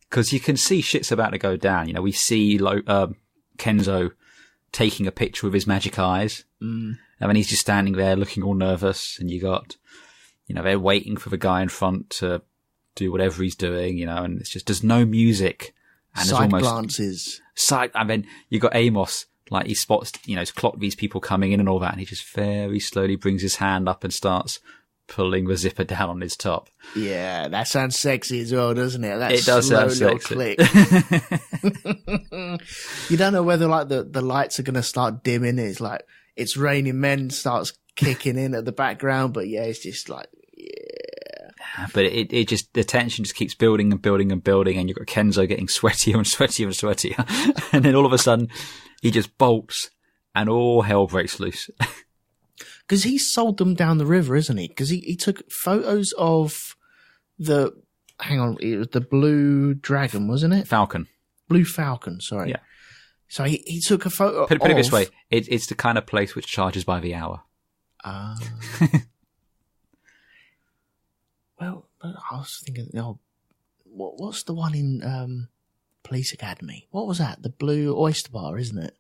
Because you can see shit's about to go down. We see Kenzo taking a picture with his magic eyes. And then he's just standing there looking all nervous. And you got, they're waiting for the guy in front to do whatever he's doing, and it's just, there's no music. And side glances. And then you got Amos, like he spots, to clock these people coming in and all that. And he just very slowly brings his hand up and starts pulling the zipper down on his top. Yeah, that sounds sexy as well, doesn't it? That it does sound sexy. Click. You don't know whether like the lights are going to start dimming. It's like It's Raining Men starts kicking in at the background, but yeah, it's just like, yeah. But it just, the tension just keeps building and building and building, and you've got Kenzo getting sweatier and sweatier and sweatier. And then all of a sudden, he just bolts and all hell breaks loose. Because he sold them down the river, isn't he? Because he took photos of it was the Blue Dragon, wasn't it? Falcon. Blue Falcon, sorry. Yeah. So he took a photo Put it this way, it's the kind of place which charges by the hour. Well, I was thinking, what's the one in Police Academy? What was that? The Blue Oyster Bar, isn't it?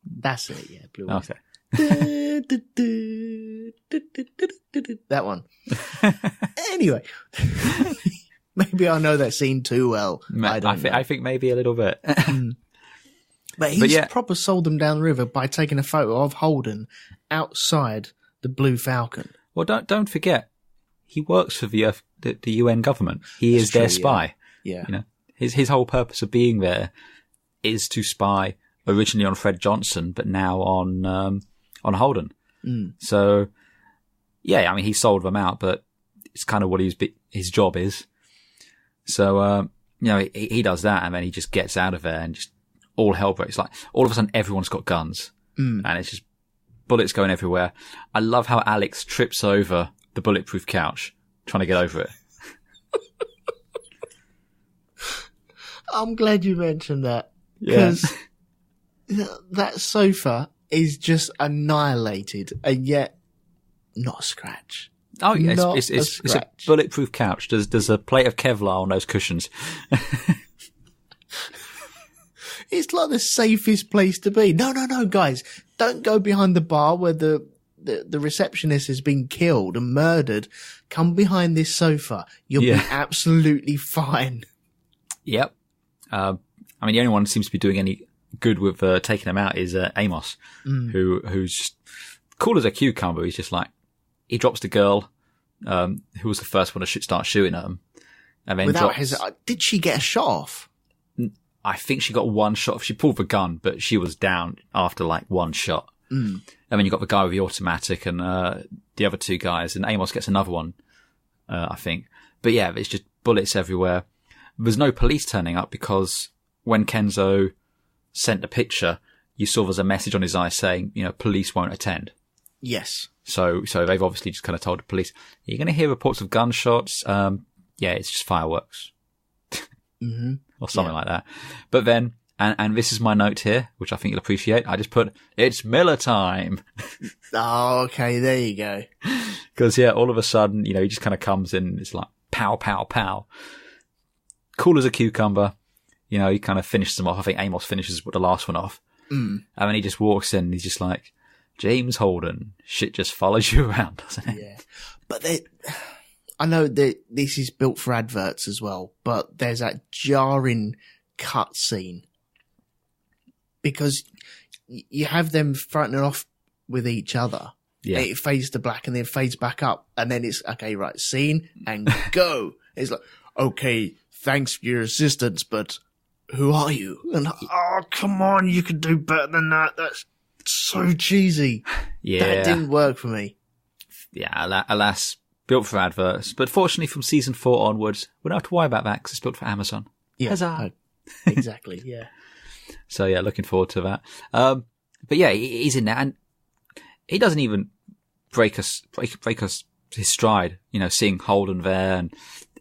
That's it, yeah. Blue Oyster. Okay. That one. Anyway, maybe I know that scene too well. I think maybe a little bit. But he's proper sold them down the river by taking a photo of Holden outside the Blue Falcon. Well, don't forget, he works for the UN government. He is their spy. Yeah. His whole purpose of being there is to spy originally on Fred Johnson, but now on Holden. So, yeah, I mean, he sold them out, but it's kind of what his job is. So, he does that, and then he just gets out of there and just all hell breaks. Like, all of a sudden, everyone's got guns, and it's just bullets going everywhere. I love how Alex trips over the bulletproof couch trying to get over it. I'm glad you mentioned that, because that sofa is just annihilated, and yet not a scratch. Oh yeah, it's a bulletproof couch. There's a plate of Kevlar on those cushions. It's like the safest place to be. No, guys. Don't go behind the bar where the receptionist has been killed and murdered. Come behind this sofa. You'll be absolutely fine. Yep. I mean, the only one who seems to be doing any good with taking him out is Amos, who's just cool as a cucumber. He's just like, he drops the girl, who was the first one to start shooting at him. And then did she get a shot off? I think she got one shot. She pulled the gun, but she was down after like one shot. And then you got the guy with the automatic and the other two guys, and Amos gets another one, I think. But yeah, it's just bullets everywhere. There's no police turning up because when Kenzo sent the picture, you saw there's a message on his eye saying, police won't attend. Yes. So they've obviously just kind of told the police, you're going to hear reports of gunshots. Yeah, it's just fireworks. Or something like that. But then, and this is my note here, which I think you'll appreciate. I just put, it's Miller time. Oh, okay. There you go. Because, all of a sudden, he just kind of comes in and it's like, pow, pow, pow. Cool as a cucumber. He kind of finishes them off. I think Amos finishes the last one off. And then he just walks in and he's just like, James Holden, shit just follows you around, doesn't it? Yeah. But I know that this is built for adverts as well, but there's that jarring cut scene because you have them fronting off with each other. Yeah. It fades to black and then fades back up, and then it's okay, right, scene and go. It's like, okay, thanks for your assistance, but who are you? And oh, come on, you can do better than that. That's so cheesy. Yeah, that didn't work for me. Yeah, alas. Built for adverts, but fortunately from season 4 onwards, we don't have to worry about that because it's built for Amazon. Yeah, Huzzah. Exactly. Yeah. So yeah, looking forward to that. But yeah, he's in there, and he doesn't even break us his stride. Seeing Holden there and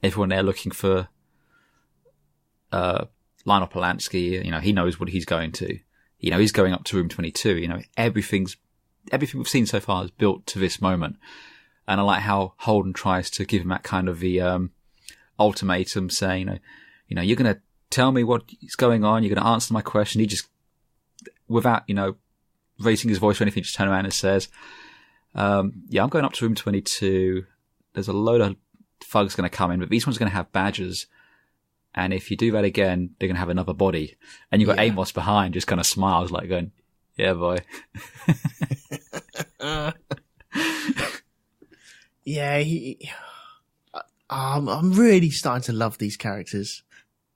everyone there looking for Lionel Polanski. He knows what he's going to. He's going up to room 22. Everything we've seen so far is built to this moment. And I like how Holden tries to give him that kind of the ultimatum, saying, you're going to tell me what's going on. You're going to answer my question. He just, without, raising his voice or anything, just turns around and says, I'm going up to room 22. There's a load of thugs going to come in, but these ones are going to have badges. And if you do that again, they're going to have another body. And you've got Amos behind, just kind of smiles like going, yeah, boy. Yeah, I'm really starting to love these characters.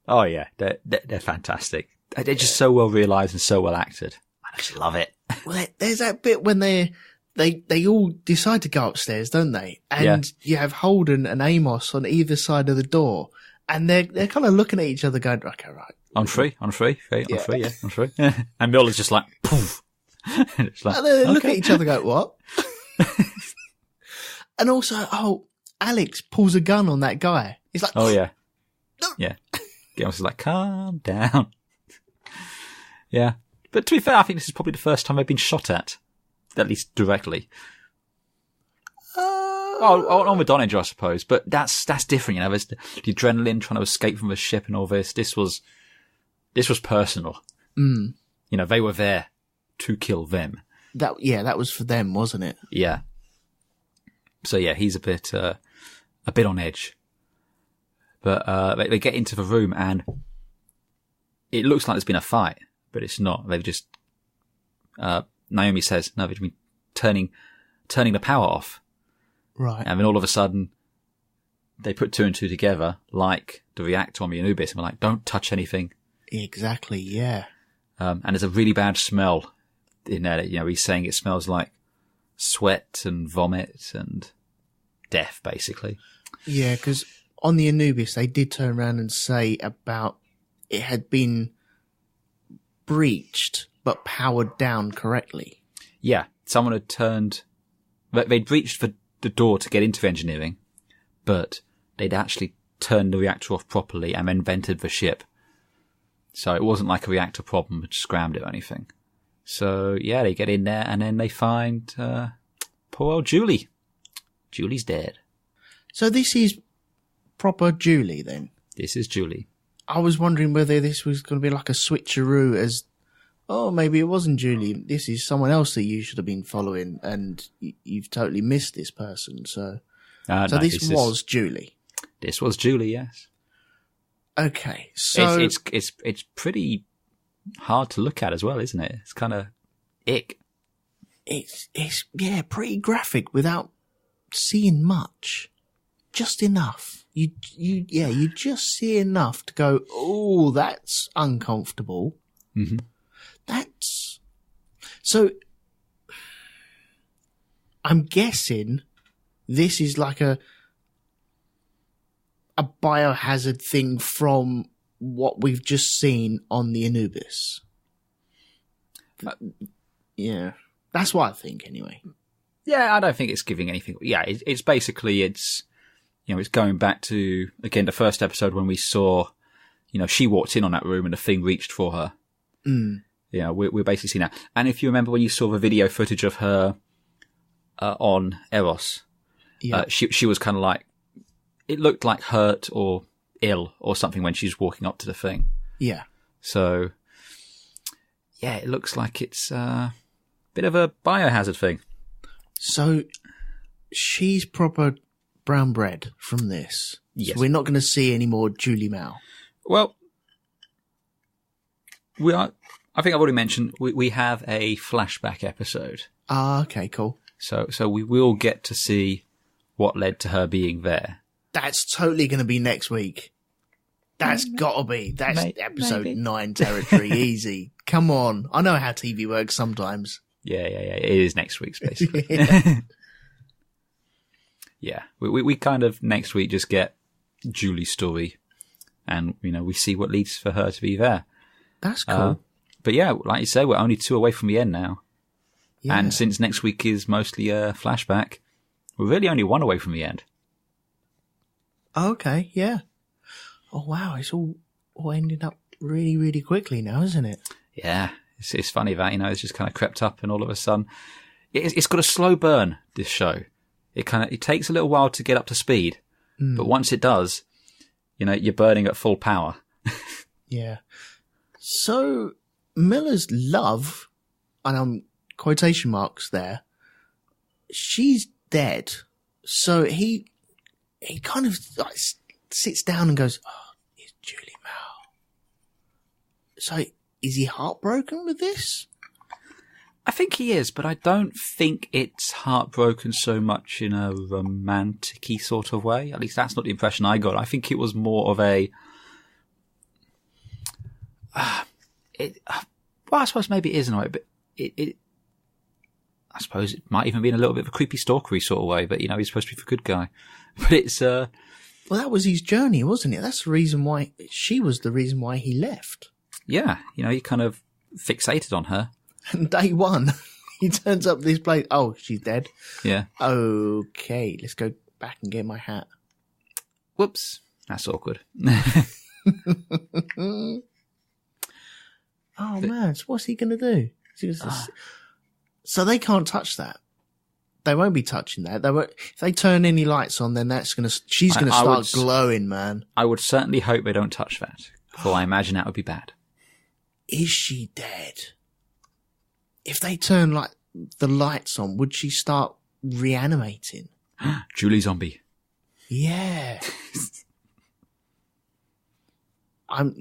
Oh yeah, they're fantastic. They're just so well realised and so well acted. I just love it. Well, there's that bit when they all decide to go upstairs, don't they? And you have Holden and Amos on either side of the door, and they're kind of looking at each other, going, "Okay, right, I'm free. I'm free. And Miller's just like, poof. And they look at each other, go, "What?" And also, Alex pulls a gun on that guy. He's like, oh yeah, no. Yeah. Amos is like, calm down. Yeah, but to be fair, I think this is probably the first time they've been shot at least directly. On the Donninger, I suppose, but that's different. There's the adrenaline trying to escape from the ship and all this. This was personal. They were there to kill them. That was for them, wasn't it? Yeah. So yeah, he's a bit on edge. But they get into the room and it looks like there's been a fight, but it's not. They've just Naomi says, no, they've been turning the power off. Right. And then all of a sudden they put 2 and 2 together, like the reactor on the Anubis, and we're like, don't touch anything. Exactly, yeah. And there's a really bad smell in there. He's saying it smells like sweat and vomit and death, basically. Yeah, because on the Anubis, they did turn around and say about it had been breached but powered down correctly. Yeah, someone had turned... They'd breached the door to get into engineering, but they'd actually turned the reactor off properly and then vented the ship. So it wasn't like a reactor problem which scrammed it or anything. So, yeah, they get in there and then they find poor old Julie. Julie's dead. So this is proper Julie, then? This is Julie. I was wondering whether this was going to be like a switcheroo as, oh, maybe it wasn't Julie. This is someone else that you should have been following, and you've totally missed this person. So this was Julie. This was Julie, yes. Okay, so it's pretty hard to look at as well, isn't it? It's kind of ick. It's pretty graphic without seeing much, just enough. You just see enough to go, oh, that's uncomfortable. Mm-hmm. So I'm guessing this is like a biohazard thing from what we've just seen on the Anubis. Yeah, that's what I think anyway. Yeah, I don't think it's giving anything. Yeah, it's basically, it's going back to, again, the first episode when we saw, she walked in on that room and the thing reached for her. Mm. Yeah, we're basically seeing that. And if you remember when you saw the video footage of her on Eros, she was kind of like, it looked like hurt or ill or something when she's walking up to the thing. Yeah. So, yeah, it looks like it's a bit of a biohazard thing. So, she's proper brown bread from this. Yes. So we're not going to see any more Julie Mao. Well, I think I've already mentioned, we have a flashback episode. Ah, okay, cool. So we will get to see what led to her being there. That's totally going to be next week. That's got to be. That's episode 9 territory. Easy. Come on. I know how TV works sometimes. Yeah. It is next week's, basically. Yeah. We kind of next week just get Julie's story and, we see what leads for her to be there. That's cool. But yeah, like you say, we're only 2 away from the end now. Yeah. And since next week is mostly a flashback, we're really only 1 away from the end. Okay, yeah. Oh, wow. It's all ending up really, really quickly now, isn't it? Yeah. It's funny that, it's just kind of crept up and all of a sudden it's got a slow burn, this show. It takes a little while to get up to speed, but once it does, you're burning at full power. Yeah. So Miller's love, and I'm quotation marks there, she's dead. So he kind of like sits down and goes, oh, it's Julie Mao. So is he heartbroken with this? I think he is, but I don't think it's heartbroken so much in a romantic-y sort of way. At least that's not the impression I got. I think it was more of a... well, I suppose maybe it is in a way, but I suppose it might even be in a little bit of a creepy stalkery sort of way, but, he's supposed to be the good guy. But it's... Well, that was his journey, wasn't it? That's the reason why... She was the reason why he left. Yeah, he kind of fixated on her. And day one, he turns up this place. Oh, she's dead. Yeah. Okay, let's go back and get my hat. Whoops. That's awkward. Oh, man. So what's he going to do? So they can't touch that. They won't be touching that. If they turn any lights on, then she's going to start glowing, man. I would certainly hope they don't touch that. For I imagine that would be bad. Is she dead? If they turn like the lights on, would she start reanimating? Julie Zombie. Yeah. I'm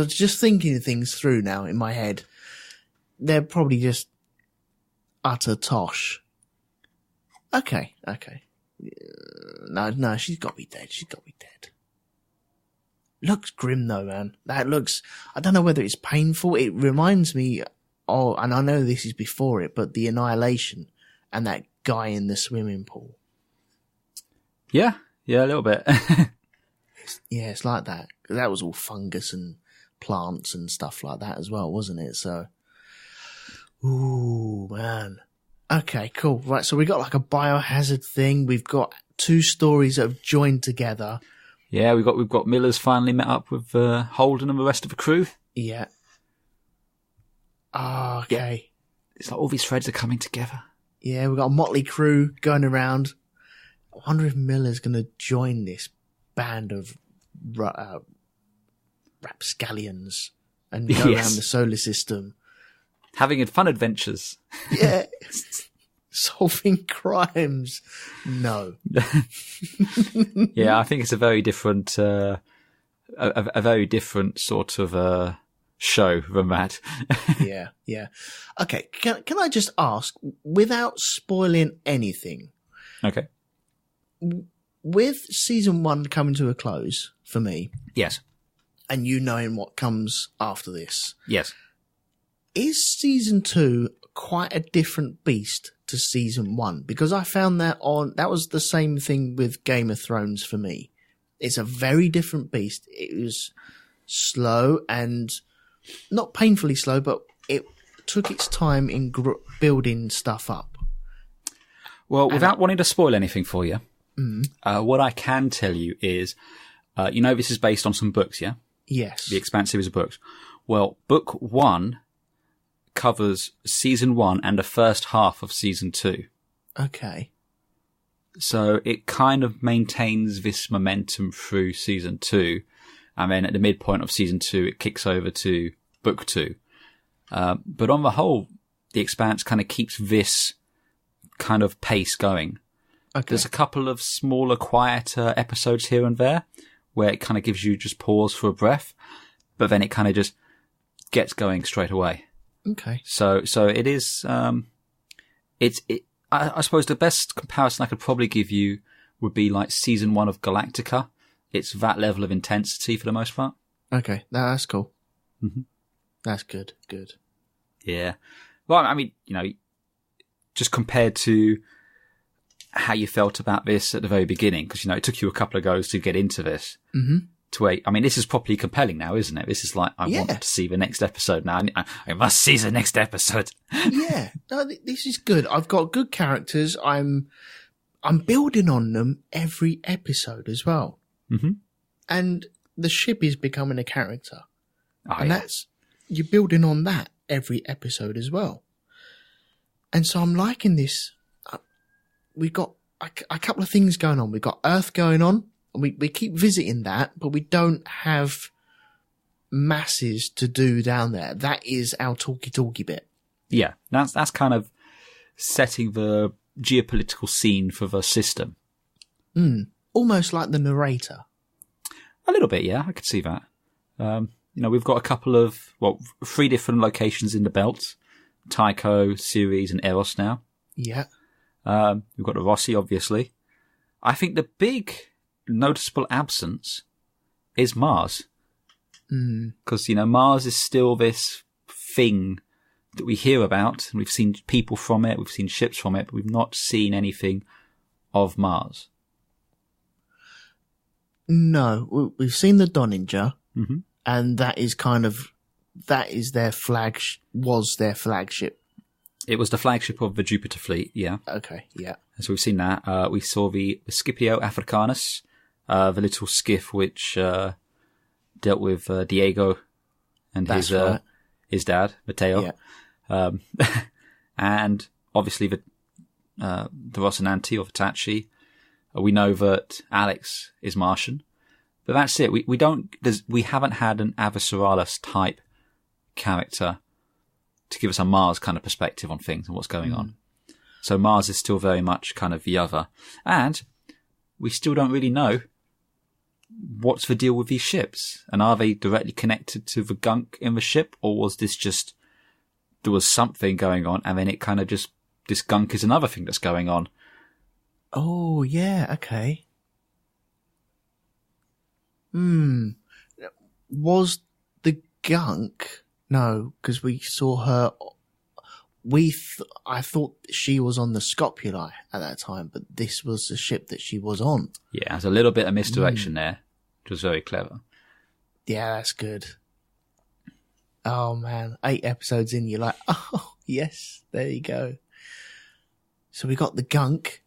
just thinking things through now in my head. They're probably just utter tosh. Okay. No, she's got to be dead. Looks grim though, man. That looks, I don't know whether it's painful. It reminds me, and I know this is before it, but the Annihilation and that guy in the swimming pool. Yeah, a little bit. It's like that. That was all fungus and plants and stuff like that as well, wasn't it? So, ooh, man. Okay, cool. Right, so we got like a biohazard thing. We've got 2 stories that have joined together. Yeah, we've got Miller's finally met up with Holden and the rest of the crew. Yeah. Oh, okay. Yeah. It's like all these threads are coming together. Yeah, we've got a motley crew going around. I wonder if Miller's going to join this band of rapscallions and go around the solar system. Having fun adventures. Yeah. Solving crimes. No. Yeah, I think it's a very different, a very different sort of, show than that. Yeah. Okay. Can I just ask, without spoiling anything? Okay. With season 1 coming to a close for me. Yes. And you knowing what comes after this. Yes. Is season 2 quite a different beast to season 1? Because I found that was the same thing with Game of Thrones for me. It's a very different beast. It was slow and not painfully slow, but it took its time in building stuff up. Well, without wanting to spoil anything for you, what I can tell you is, this is based on some books, yeah? Yes. The Expanse series of books. Well, book 1 covers season 1 and the first half of season 2. Okay. So it kind of maintains this momentum through season 2. And then at the midpoint of season 2, it kicks over to book 2. But on the whole, The Expanse kind of keeps this kind of pace going. Okay. There's a couple of smaller, quieter episodes here and there where it kind of gives you just pause for a breath, but then it kind of just gets going straight away. Okay. So it is, I suppose the best comparison I could probably give you would be like season 1 of Galactica. It's that level of intensity for the most part. Okay. No, that's cool. Mm-hmm. That's good. Good. Yeah. Well, I mean, just compared to how you felt about this at the very beginning, because, it took you a couple of goes to get into this. Mm-hmm. This is properly compelling now, isn't it? This is like, I want to see the next episode now. I must see the next episode. Yeah. No, this is good. I've got good characters. I'm building on them every episode as well. Mm-hmm. And the ship is becoming a character. And you're building on that every episode as well. And so I'm liking this. We've got a couple of things going on. We've got Earth going on, and we keep visiting that, but we don't have masses to do down there. That is our talky bit. Yeah, that's kind of setting the geopolitical scene for the system. Almost like the narrator. A little bit, yeah, I could see that. We've got a couple of, 3 different locations in the belt. Tycho, Ceres, and Eros now. Yeah. We've got the Rossi, obviously. I think the big noticeable absence is Mars. Because, Mars is still this thing that we hear about, and we've seen people from it, we've seen ships from it, but we've not seen anything of Mars. No, we've seen the Donninger, mm-hmm. and that is their was their flagship. It was the flagship of the Jupiter fleet, yeah. Okay, yeah. So we've seen that. We saw the Scipio Africanus, the little skiff which dealt with Diego and his dad, Matteo. Yeah. And obviously the Rocinante or Vitachi. We know that Alex is Martian, but that's it. We haven't had an Avasarala type character to give us a Mars kind of perspective on things and what's going on. So Mars is still very much kind of the other. And we still don't really know what's the deal with these ships. And are they directly connected to the gunk in the ship? Or was this just, there was something going on and then it kind of just, this gunk is another thing that's going on. Oh, yeah, okay. Was the gunk... No, because we saw her. I thought she was on the Scopuli at that time, but this was the ship that she was on. Yeah, there's a little bit of misdirection there, which was very clever. Yeah, that's good. Oh man, 8 episodes in, you're like, oh yes, there you go. So we got the gunk.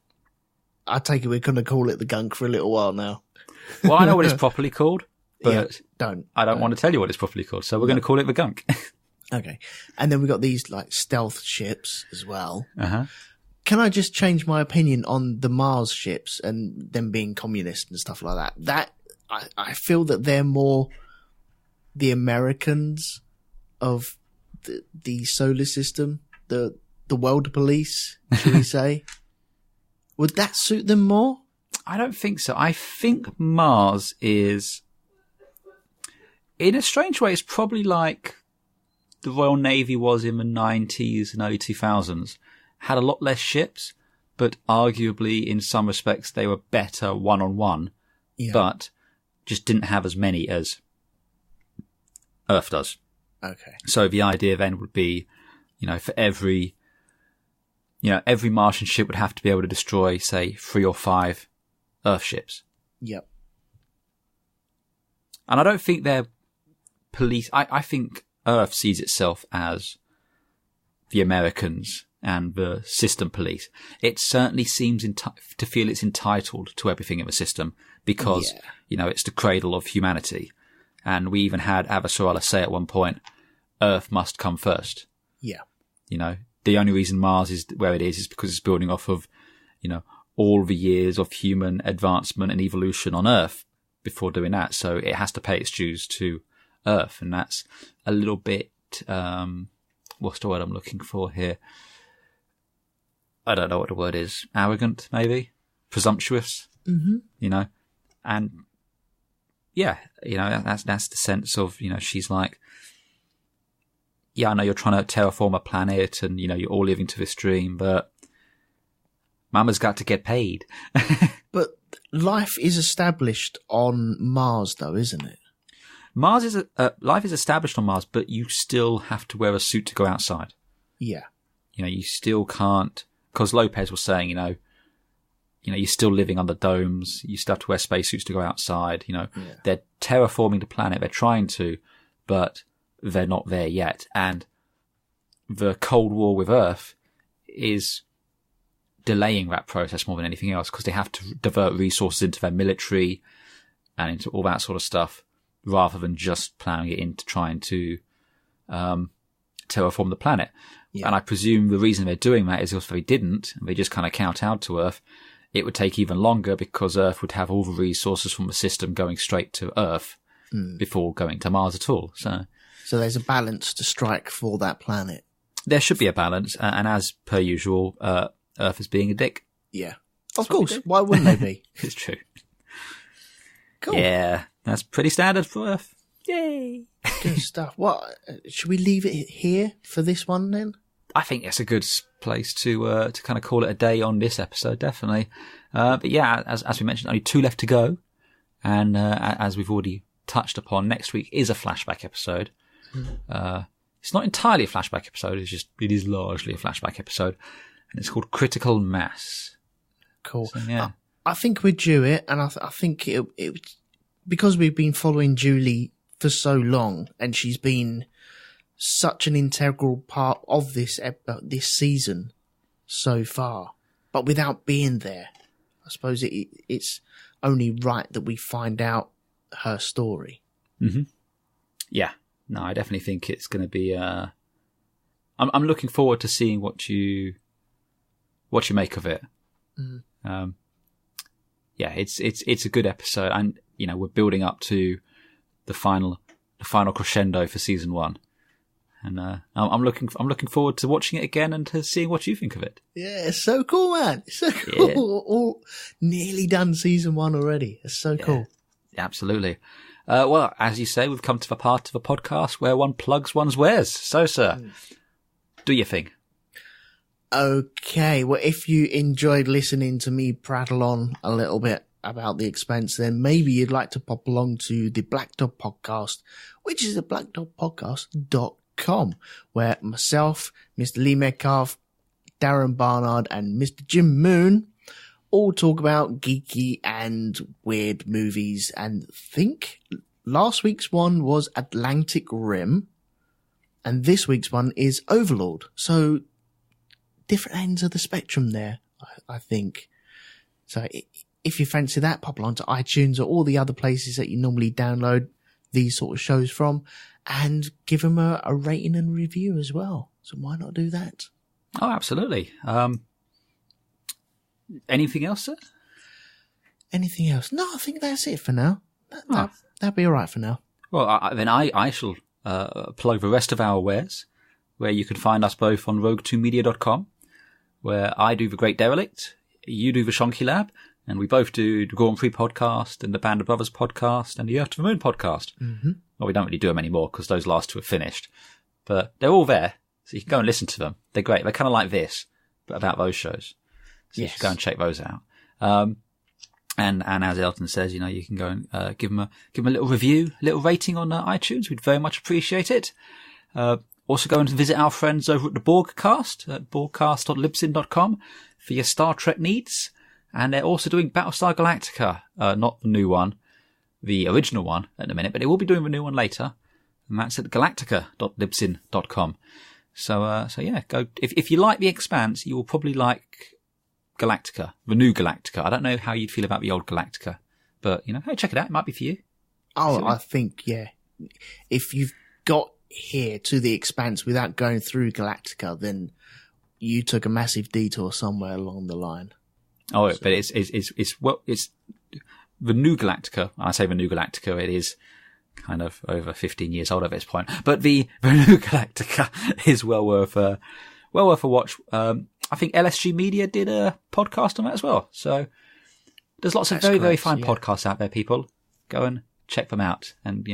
I take it we're going to call it the gunk for a little while now. Well, I know what it's properly called. But yeah, I don't want to tell you what it's properly called, so we're going to call it the gunk. Okay. And then we got these like stealth ships as well. Uh-huh. Can I just change my opinion on the Mars ships and them being communist and stuff like that? I feel that they're more the Americans of the solar system, the world police, should we say? Would that suit them more? I don't think so. I think Mars is, in a strange way, it's probably like the Royal Navy was in the 90s and early 2000s. Had a lot less ships, but arguably in some respects they were better one-on-one, but just didn't have as many as Earth does. Okay. So the idea then would be, for every Martian ship would have to be able to destroy, say, 3 or 5 Earth ships. Yep. And I don't think they're police. I think Earth sees itself as the Americans and the system police. It certainly seems to feel it's entitled to everything in the system because, it's the cradle of humanity. And we even had Avasarala say at one point, Earth must come first. Yeah. The only reason Mars is where it is because it's building off of, all the years of human advancement and evolution on Earth before doing that. So it has to pay its dues to Earth. And that's a little bit, what's the word I'm looking for here? I don't know what the word is. Arrogant, maybe? Presumptuous? Mm-hmm. And that's the sense of, she's like, I know you're trying to terraform a planet and, you're all living to this dream, but Mama's got to get paid. But life is established on Mars, though, isn't it? Mars is life is established on Mars, but you still have to wear a suit to go outside. Yeah. You still can't, because Lopez was saying, you're still living under domes. You still have to wear spacesuits to go outside. They're terraforming the planet. They're trying to, but they're not there yet. And the Cold War with Earth is delaying that process more than anything else because they have to divert resources into their military and into all that sort of stuff rather than just plowing it into trying to terraform the planet. Yeah. And I presume the reason they're doing that is if they didn't, and they just kind of kowtowed to Earth, it would take even longer because Earth would have all the resources from the system going straight to Earth before going to Mars at all. So there's a balance to strike for that planet. There should be a balance, and as per usual, Earth is being a dick. Yeah. Of course. Why wouldn't they be? It's true. Cool. Yeah, that's pretty standard for Earth. Yay. Good stuff. What, should we leave it here for this one then? I think it's a good place to kind of call it a day on this episode, definitely. But yeah, as we mentioned, only 2 left to go. And as we've already touched upon, next week is a flashback episode. It's not entirely a flashback episode, it is largely a flashback episode. And it's called Critical Mass. Cool. So, yeah. I think we're due it, and I think it because we've been following Julie for so long, and she's been such an integral part of this season so far, but without being there, I suppose it's only right that we find out her story. Mm-hmm. Yeah, no, I definitely think it's going to be. I'm looking forward to seeing what you make of it. Mm. Yeah, it's a good episode, and we're building up to the final crescendo for season 1. And I'm looking forward to watching it again and to seeing what you think of it. Yeah, it's so cool, man. It's so cool. Yeah. All nearly done season 1 already. It's so cool. Absolutely. Well, as you say, we've come to the part of the podcast where one plugs one's wares. So, sir, do your thing. Okay. Well, if you enjoyed listening to me prattle on a little bit about the expense, then maybe you'd like to pop along to the Black Dog Podcast, which is at blackdogpodcast.com, where myself, Mr. Lee Metcalf, Darren Barnard, and Mr. Jim Moon all talk about geeky and weird movies. And I think last week's one was Atlantic Rim, and this week's one is Overlord. So different ends of the spectrum there, I think. So if you fancy that, pop along to iTunes or all the other places that you normally download these sort of shows from, and give them a rating and review as well. So why not do that? Oh, absolutely. Anything else, sir? Anything else? No, I think that's it for now. That'd be all right for now. Well, then I shall plug the rest of our wares, where you can find us both on rogue2media.com, where I do the Great Derelict, you do the Shonky Lab, and we both do the Grand Prix Podcast and the Band of Brothers Podcast and the Earth to the Moon Podcast. Mm-hmm. Well, we don't really do them anymore because those last two are finished. But they're all there, so you can go and listen to them. They're great. They're kind of like this, but about those shows. So you should go and check those out. And as Elton says, you can go and give them a little review, a little rating on iTunes. We'd very much appreciate it. Also go and visit our friends over at the bOrgcast at bOrgcast.libsyn.com for your Star Trek needs. And they're also doing Battlestar Galactica, not the new one, the original one at the minute, but they will be doing the new one later. And that's at galactica.libsyn.com. So yeah, go. If you like The Expanse, you will probably like Galactica, the new Galactica. I don't know how you'd feel about the old Galactica, but hey, check it out. It might be for you. Oh, I think, yeah. If you've got here to The Expanse without going through Galactica, then you took a massive detour somewhere along the line. Oh, so. But it's the new Galactica. I say the new Galactica. It is kind of over 15 years old at this point, but the new Galactica is well worth a watch. I think LSG Media did a podcast on that as well. So there's lots of very fine podcasts out there, people. Go and check them out and,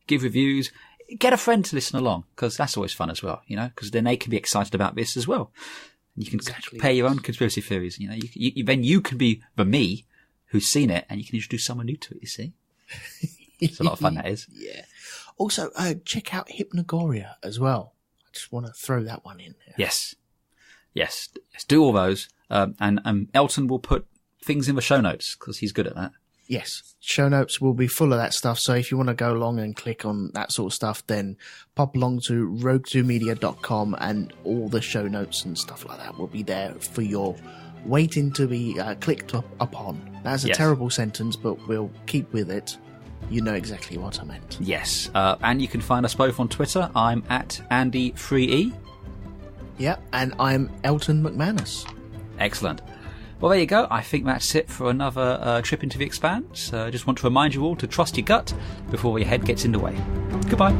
give reviews. Get a friend to listen along because that's always fun as well, because then they can be excited about this as well. And you can prepare your own conspiracy theories. Then you can be the me who's seen it and you can introduce someone new to it, you see. It's a lot of fun, that is. Yeah. Also, check out Hypnogoria as well. I just want to throw that one in there. Yes. Do all those. And Elton will put things in the show notes because he's good at that. Yes. Show notes will be full of that stuff. So if you want to go along and click on that sort of stuff, then pop along to rogue2media.com and all the show notes and stuff like that will be there for your waiting to be clicked upon. That's a terrible sentence, but we'll keep with it. You know exactly what I meant. Yes. And you can find us both on Twitter. I'm at Andy3E. Yeah, and I'm Elton McManus. Excellent. Well, there you go. I think that's it for another trip into The Expanse. I just want to remind you all to trust your gut before your head gets in the way. Goodbye.